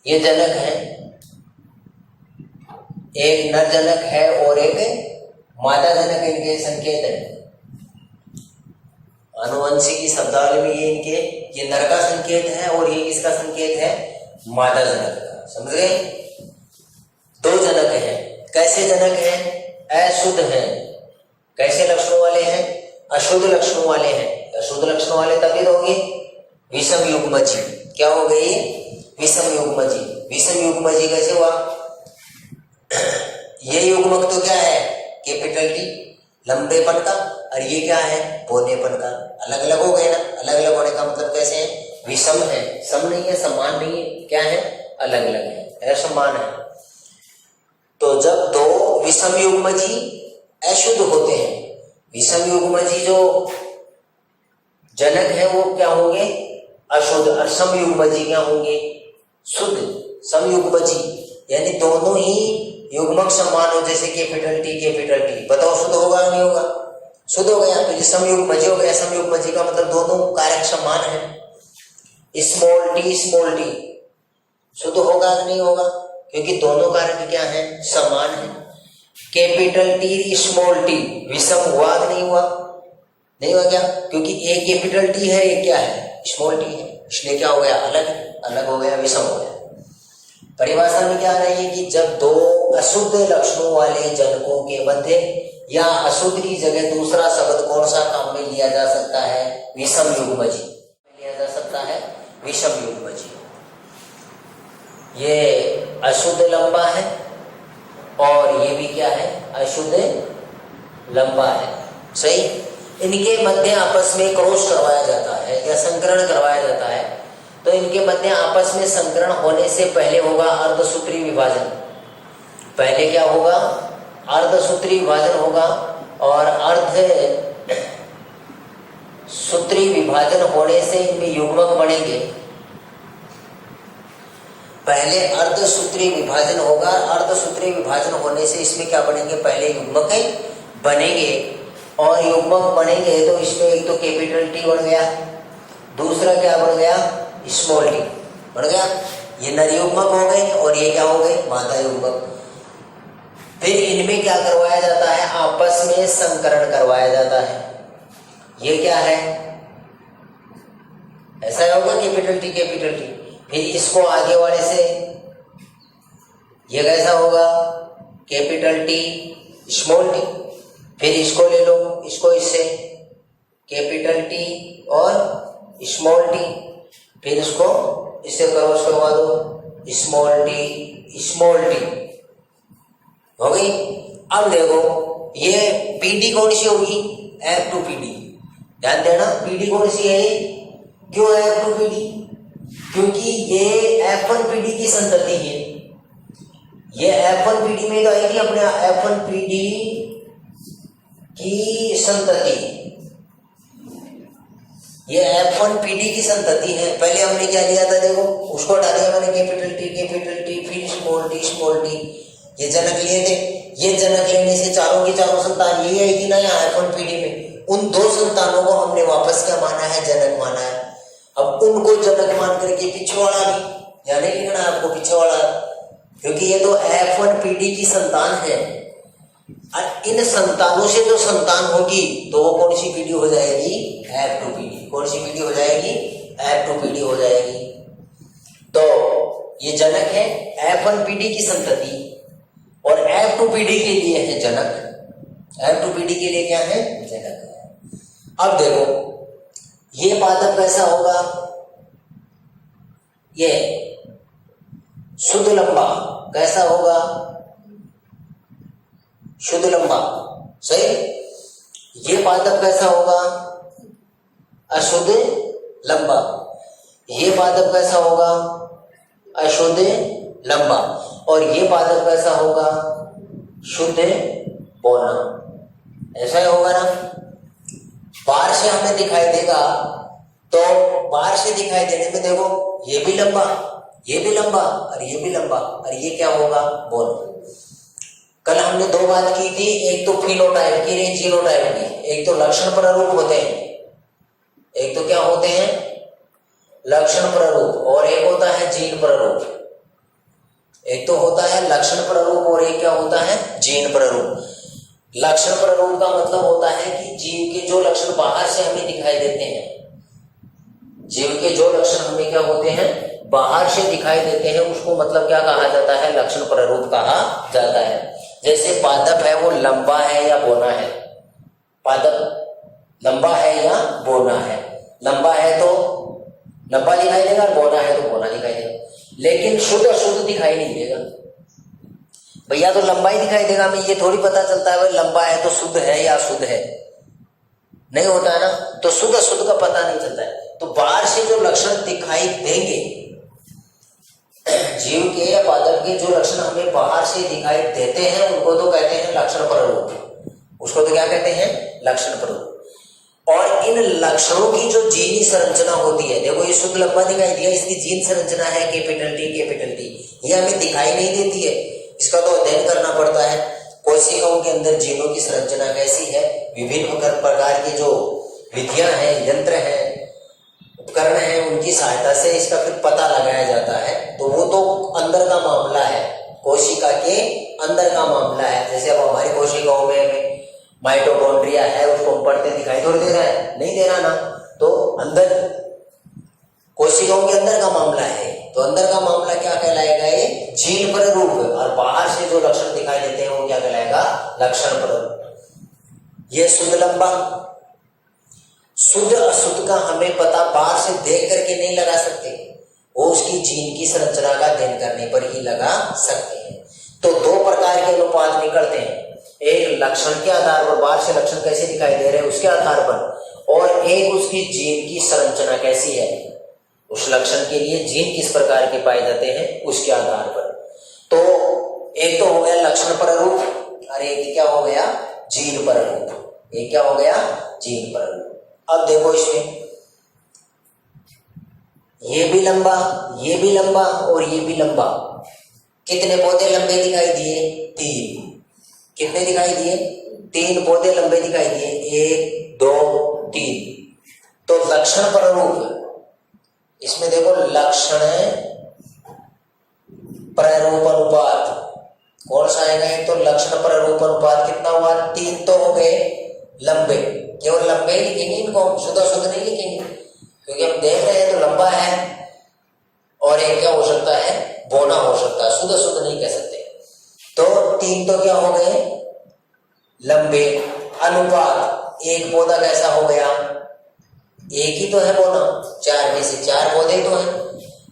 ये जनक हैं, एक नर जनक है और एक मादा जनक, इनके संकेत है। आनुवंशिकी शब्दावली में ये नर का संकेत है और ये किसका संकेत है, मादा जनक का। समझ गए? दो जनक हैं। कैसे जनक हैं? अशुद्ध हैं। कैसे लक्षणों वाले हैं? अशुद्ध लक्षणों वाले हैं। अशुद्ध लक्षणों वाले तभी होंगे विषम युग्मजी। क्या हो गई? विषम युग्मजी। विषम युग्मजी कैसे हुआ? ये युग्मक तो क्या है, कैपिटल टी, लंबेपन का, और ये क्या है, पौनेपन का। अलग अलग हो गए ना, अलग अलग होने का मतलब कैसे है, विषम है, सम नहीं है, समान नहीं है, क्या है, अलग अलग है, असमान है। तो जब दो विषम युग्मजी अशुद्ध होते हैं, विषम युग्मजी जो जनक है वो क्या होंगे, अशुद्ध, और सम युग्मजी क्या होंगे, शुद्ध। सम युग्मजी यानी दोनों ही युग्मक समान हो, जैसे कैपिटल टी कैपिटल टी, बताओ शुद्ध होगा या नहीं होगा, शुद्ध हो गया। तो ये सम युग्मजी हो गया, सम युग्मजी का मतलब दोनों कारक समान है। स्मॉल टी शुद्ध होगा कि नहीं होगा, क्योंकि दोनों कारक क्या है, समान है। कैपिटल टी स्मॉल टी विषम हुआ कि नहीं हुआ, नहीं हुआ क्या, क्योंकि एक कैपिटल टी है, एक क्या है, स्मॉल टी है, इसलिए क्या हो गया, अलग अलग हो गया, विषम हो गया। परिभाषा में क्या रही है कि जब दो अशुद्ध लक्षणों वाले जनकों के मध्य या अशुद्ध की जगह दूसरा शब्द कौन सा काम में लिया जा सकता है, विषम युग्मजी लिया जा सकता है, विषम युग्मजी। ये अशुद्ध लंबा है और ये भी क्या है, अशुद्ध लंबा है, सही। इनके मध्य आपस में क्रॉस करवाया जाता है या संकरण करवाया जाता है, तो इनके मध्य आपस में संकरण होने से पहले होगा अर्धसूत्री विभाजन। पहले क्या होगा, अर्धसूत्री विभाजन होगा, और अर्धसूत्री विभाजन होने से इनमें युग्मक बनेंगे। पहले अर्धसूत्री विभाजन होगा, अर्धसूत्री विभाजन होने से इसमें क्या बनेंगे, पहले युग्मक बनेंगे, और युग्मक बनेंगे तो इसमें एक तो कैपिटल टी बन गया, दूसरा क्या बन गया, स्मॉल टी बन गया। ये नर युग्मक हो गए और ये क्या हो गए, मादा युग्मक। फिर इनमें क्या करवाया जाता है, आपस में संकरण करवाया जाता है। ये क्या है, ऐसा होगा कैपिटल टी कैपिटल टी, फिर इसको आगे वाले से ये कैसा होगा, कैपिटल टी स्मॉल टी, फिर इसको ले लो, इसको इससे कैपिटल टी और स्मॉल टी, फिर इसको इससे क्रॉस करवा दो, स्मॉल टी हो गई। अब देखो ये पीडी कौन सी होगी, F2PD। ध्यान देना, पीडी कौन सी है, क्यों है F2PD, क्योंकि ये F1PD की संतति है। ये F1PD में तो आएगी अपने F1PD की संतति, ये F1PD की संतति है। पहले हमने क्या लिया था, देखो उसको हटा दिया मैंने, कैपिटल टी फिर स्मॉल टी, ये जनक लिए थे। ये जनक लेने से चारों की चारों संतान यही आई थी ना यहाँ F1PD में। उन दो संतानों को हमने वापस क्या माना है, जनक माना है। अब उनको जनक मान करके पीछे वाला भी या नहीं लिखना आपको, पीछे वाला, क्योंकि ये तो F1PD की संतान है। इन संतानों से जो संतान होगी तो वो कौन सी पीढ़ी हो जाएगी, F2PD। कौन सी पीढ़ी हो जाएगी, F2PD हो जाएगी। तो ये जनक है F1PD की संतति, और F2PD के लिए है जनक। F2PD के लिए क्या है, जनक। अब देखो ये पादप कैसा होगा, ये शुद्ध लंबा कैसा होगा, शुद्ध लंबा, सही। ये पादप कैसा होगा, अशुद्ध लंबा। ये पादप कैसा होगा, अशुद्ध लंबा। और ये पादप कैसा होगा, शुद्ध बौना। ऐसा ही होगा ना। बाहर से हमें दिखाई देगा, तो बाहर से दिखाई देने में देखो ये भी लंबा, ये भी लंबा और ये भी लंबा, और ये क्या होगा, बौना। कल हमने दो बात की थी, एक तो फिनोटाइप की, एक जीनोटाइप की। एक तो लक्षण प्रारूप होते हैं, एक तो क्या होते हैं, लक्षण प्रारूप, और एक होता है जीन प्रारूप। एक तो होता है लक्षण प्रारूप और एक क्या होता है, जीन प्रारूप। लक्षण प्रारूप का मतलब होता है कि जीव के जो लक्षण बाहर से हमें दिखाई देते हैं, जीव के जो लक्षण हमें क्या होते हैं, बाहर से दिखाई देते हैं, उसको मतलब क्या कहा जाता है, लक्षण प्रारूप कहा जाता है। जैसे पादप है वो लंबा है या बौना है, पादप लंबा है या बौना है। लंबा है तो लंबा दिखाई देगा, बौना है तो बौना दिखाई देगा, लेकिन शुद्ध अशुद्ध दिखाई नहीं देगा। भैया तो लंबाई दिखाई देगा, हमें ये थोड़ी पता चलता है भाई लंबा है तो शुद्ध है या अशुद्ध है, नहीं होता है ना। तो शुद्ध अशुद्ध का पता नहीं चलता है। तो बाहर से जो लक्षण दिखाई देंगे जीव के या पादप के, जो लक्षण हमें बाहर से दिखाई देते हैं उनको तो कहते हैं लक्षण प्ररूप। उसको तो क्या कहते हैं? लक्षण प्ररूप। और इन लक्षणों की जो जीनी संरचना होती है, देखो ये शुद्ध लंबा दिखाई दिया, इसकी जीन संरचना है कैपिटल टी, ये हमें दिखाई नहीं देती है, इसका तो अध्ययन करना पड़ता है। कोशिकाओं के अंदर जीनों की संरचना कैसी है, विभिन्न प्रकार की जो विधियां हैं, यंत्र हैं, उपकरण है, उनकी सहायता से इसका फिर पता लगाया जाता है। तो वो तो अंदर का मामला है, कोशिका के अंदर का मामला है। जैसे अब हमारी कोशिकाओं में माइटोकॉन्ड्रिया है, उसको हम पढ़ते दिखाई थोड़ी दे रहा है, नहीं दे रहा ना। तो अंदर कोशिकाओं के अंदर का मामला है, तो अंदर का मामला क्या कहलाएगा? ये जीन प्ररूप। और बाहर से जो लक्षण दिखाई देते हैं वो क्या कहलाएगा? लक्षण प्ररूप। ये शुद्ध लंबा। शुद्ध अशुद्ध का हमें पता बाहर से देख करके नहीं लगा सकते, वो उसकी जीन की संरचना का अध्ययन करने पर ही लगा सकते हैं। तो दो प्रकार के अनुपात निकलते हैं, एक लक्षण के आधार पर, बाहर से लक्षण कैसे दिखाई दे रहे हैं उसके आधार पर, और एक उसकी जीन की संरचना कैसी है, उस लक्षण के लिए जीन किस प्रकार के पाए जाते हैं उसके आधार पर। तो एक तो हो गया लक्षण प्ररूप और एक क्या हो गया? जीन प्ररूप। एक क्या हो गया? जीन प्ररूप। अब देखो इसमें ये भी लंबा, ये भी लंबा और ये भी लंबा। कितने पौधे लंबे दिखाई दिए? 3। कितने दिखाई दिए? 3 पौधे लंबे दिखाई दिए, 1 2 3। तो लक्षण प्ररूप, इसमें देखो लक्षण प्ररूप अनुपात कौन सा आएगा? एक तो लक्षण प्ररूप अनुपात कितना हुआ? 3 तो हो गए लंबे, केवल लंबे ही लिखेंगे इनको, हम शुद्ध अशुद्ध नहीं लिखेंगे, क्योंकि हम देख रहे हैं तो लंबा है। और एक क्या हो सकता है? बोना हो सकता है, शुद्ध अशुद्ध नहीं कह सकते। तो 3 तो क्या हो गए? लंबे। अनुपात, एक पौधा कैसा हो गया? एक ही तो है बोना, 4 में से 4 पौधे तो हैं,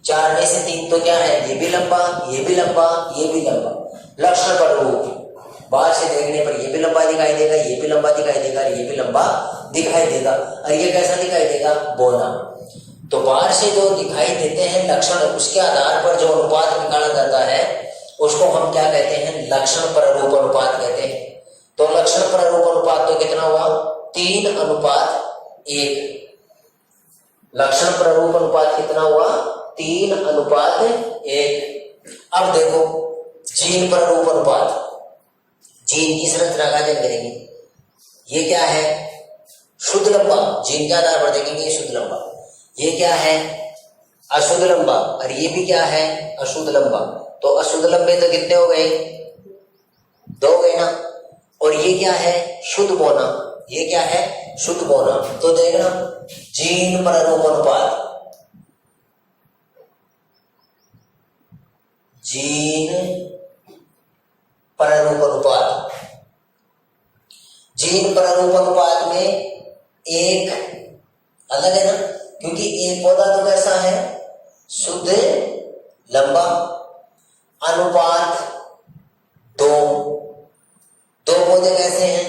4 में से 3 तो क्या है? ये भी लंबा, ये भी लंबा, ये भी लंबा। लक्षण प्ररूप, बाहर से देखने पर ये भी लंबा दिखाई देगा, ये भी लंबा दिखाई देगा, ये भी लंबा दिखाई देगा। और ये कैसा दिखाई देगा? बोना। तो बाहर से जो दिखाई देते हैं लक्षण, उसके आधार पर जो अनुपात निकाला जाता है उसको हम क्या कहते हैं? लक्षण प्ररूप अनुपात कहते हैं। तो लक्षण प्ररूप अनुपात तो कितना हुआ? 3:1। लक्षण प्ररूप अनुपात कितना हुआ? 3:1। अब देखो जीन प्ररूप अनुपात, जीन की संरचना का अध्ययन करेंगे। ये क्या है? शुद्ध लंबा। जीन के आधार पर देखेंगे ये शुद्ध लंबा। ये क्या है? अशुद्ध लंबा। और ये भी क्या है? अशुद्ध लंबा। तो अशुद्ध लंबे तो कितने हो गए? 2 हो गए ना। और ये क्या है? शुद्ध बोना। ये क्या है? शुद्ध बोना। तो देखना जीन प्ररूप अनुपात, जीन प्ररूप अनुपात, जीन प्ररूप अनुपात में एक अलग है ना, क्योंकि एक पौधा तो कैसा है? शुद्ध लंबा। अनुपात 2, 2 पौधे कैसे हैं?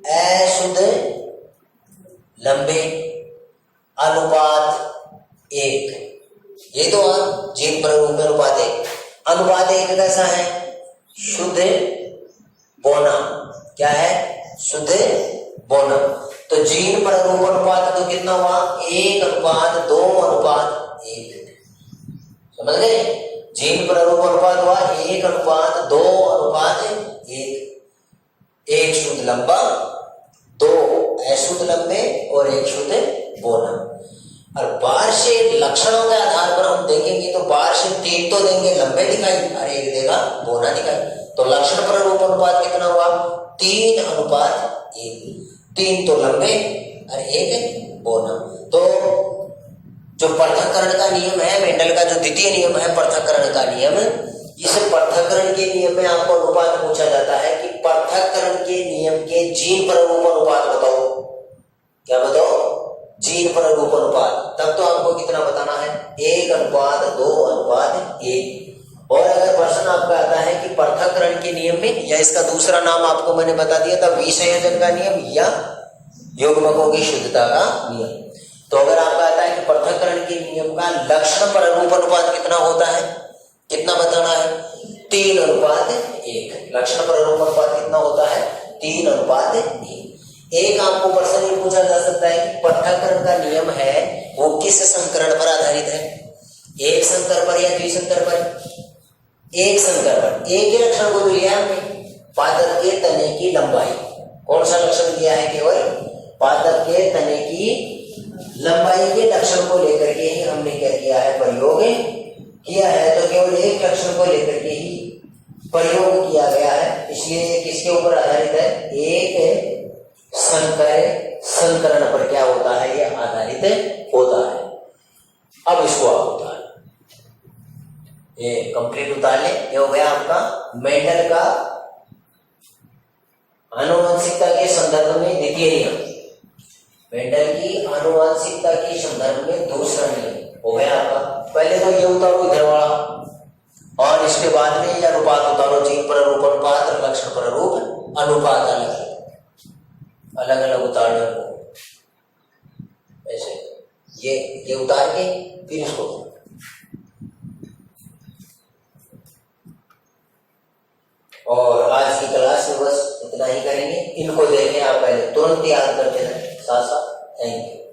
अशुद्ध लंबे। अनुपात 1। ये तो जीन प्ररूप अनुपात 1। अनुपात 1 कैसा है? शुद्ध बोना। क्या है? शुद्ध बोना। तो जीन प्ररूप अनुपात तो कितना हुआ? 1:2:1। समझ गए? जीन प्ररूप अनुपात हुआ 1:2:1। एक शुद्ध लंबा, 2 अशुद्ध लंबे और एक शुद्ध बोना। और बाहर से लक्षणों के आधार पर हम देखेंगे तो बाहर से 3 तो देंगे लंबे दिखाई और एक देगा बोना दिखाई। तो लक्षण प्ररूप अनुपात कितना हुआ? 3:1। 3 तो लंबे और 1 बोना। तो जो पृथक्करण का नियम है, मेंडल का जो द्वितीय नियम है पृथक्करण का नियम, इस पृथक्करण के नियम में आपको अनुपात पूछा जाता है कि पृथक्करण के नियम के जीन प्ररूप अनुपात बताओ। क्या बताओ? जीन प्ररूप अनुपात। तब तो आपको कितना बताना है? 1:2:1। और अगर प्रश्न आपका आता है कि पृथक्करण के नियम में, या इसका दूसरा नाम आपको मैंने बता दिया था विसंयोजन का नियम या युग्मकों की शुद्धता का नियम, तो अगर आपका आता है कि पृथक्करण के नियम का लक्षण पर अनुरूप अनुपात कितना होता है, कितना बताना है, 3:1। लक्षण पर अनुरूप अनुपात कितना होता है, 3:1। एक आपको प्रश्न ये पूछा जा सकता है कि पृथक्करण का नियम है वो किस संकरण पर आधारित है, एक संकर पर या द्विसंकर पर, एक संकर पर। एक ही लक्षण को लिया हमने, पादप के तने की लंबाई। कौन सा लक्षण दिया है, केवल पादप के तने की लंबाई के लक्षण को लेकर के ही हमने क्या किया है, प्रयोग किया है। तो केवल एक लक्षण को लेकर के ही प्रयोग किया गया है, इसलिए किसके ऊपर आधारित है, एक संकरण पर क्या होता है, यह आधारित होता है। अब इसको आप उतार, ये कंप्लीट उतार ले। ये हो गया आपका मेंडल का आनुवंशिकता के संदर्भ में द्वितीय नियम, मेंडल की आनुवंशिकता के संदर्भ में दूसरा नियम हो गया आपका। पहले तो ये उतारो इधर वाला, और इसके बाद में यह अनुपात उतारो, जीन पर अनुरूप अनुपात और लक्षण पर अनुरूप अनुपात अलग अलग उतारने को ऐसे ये उतार के फिर इसको। और आज की क्लास में बस इतना ही करेंगे। इनको देखें आप, पहले तुरंत याद करके रखें साथ साथ। Thank you.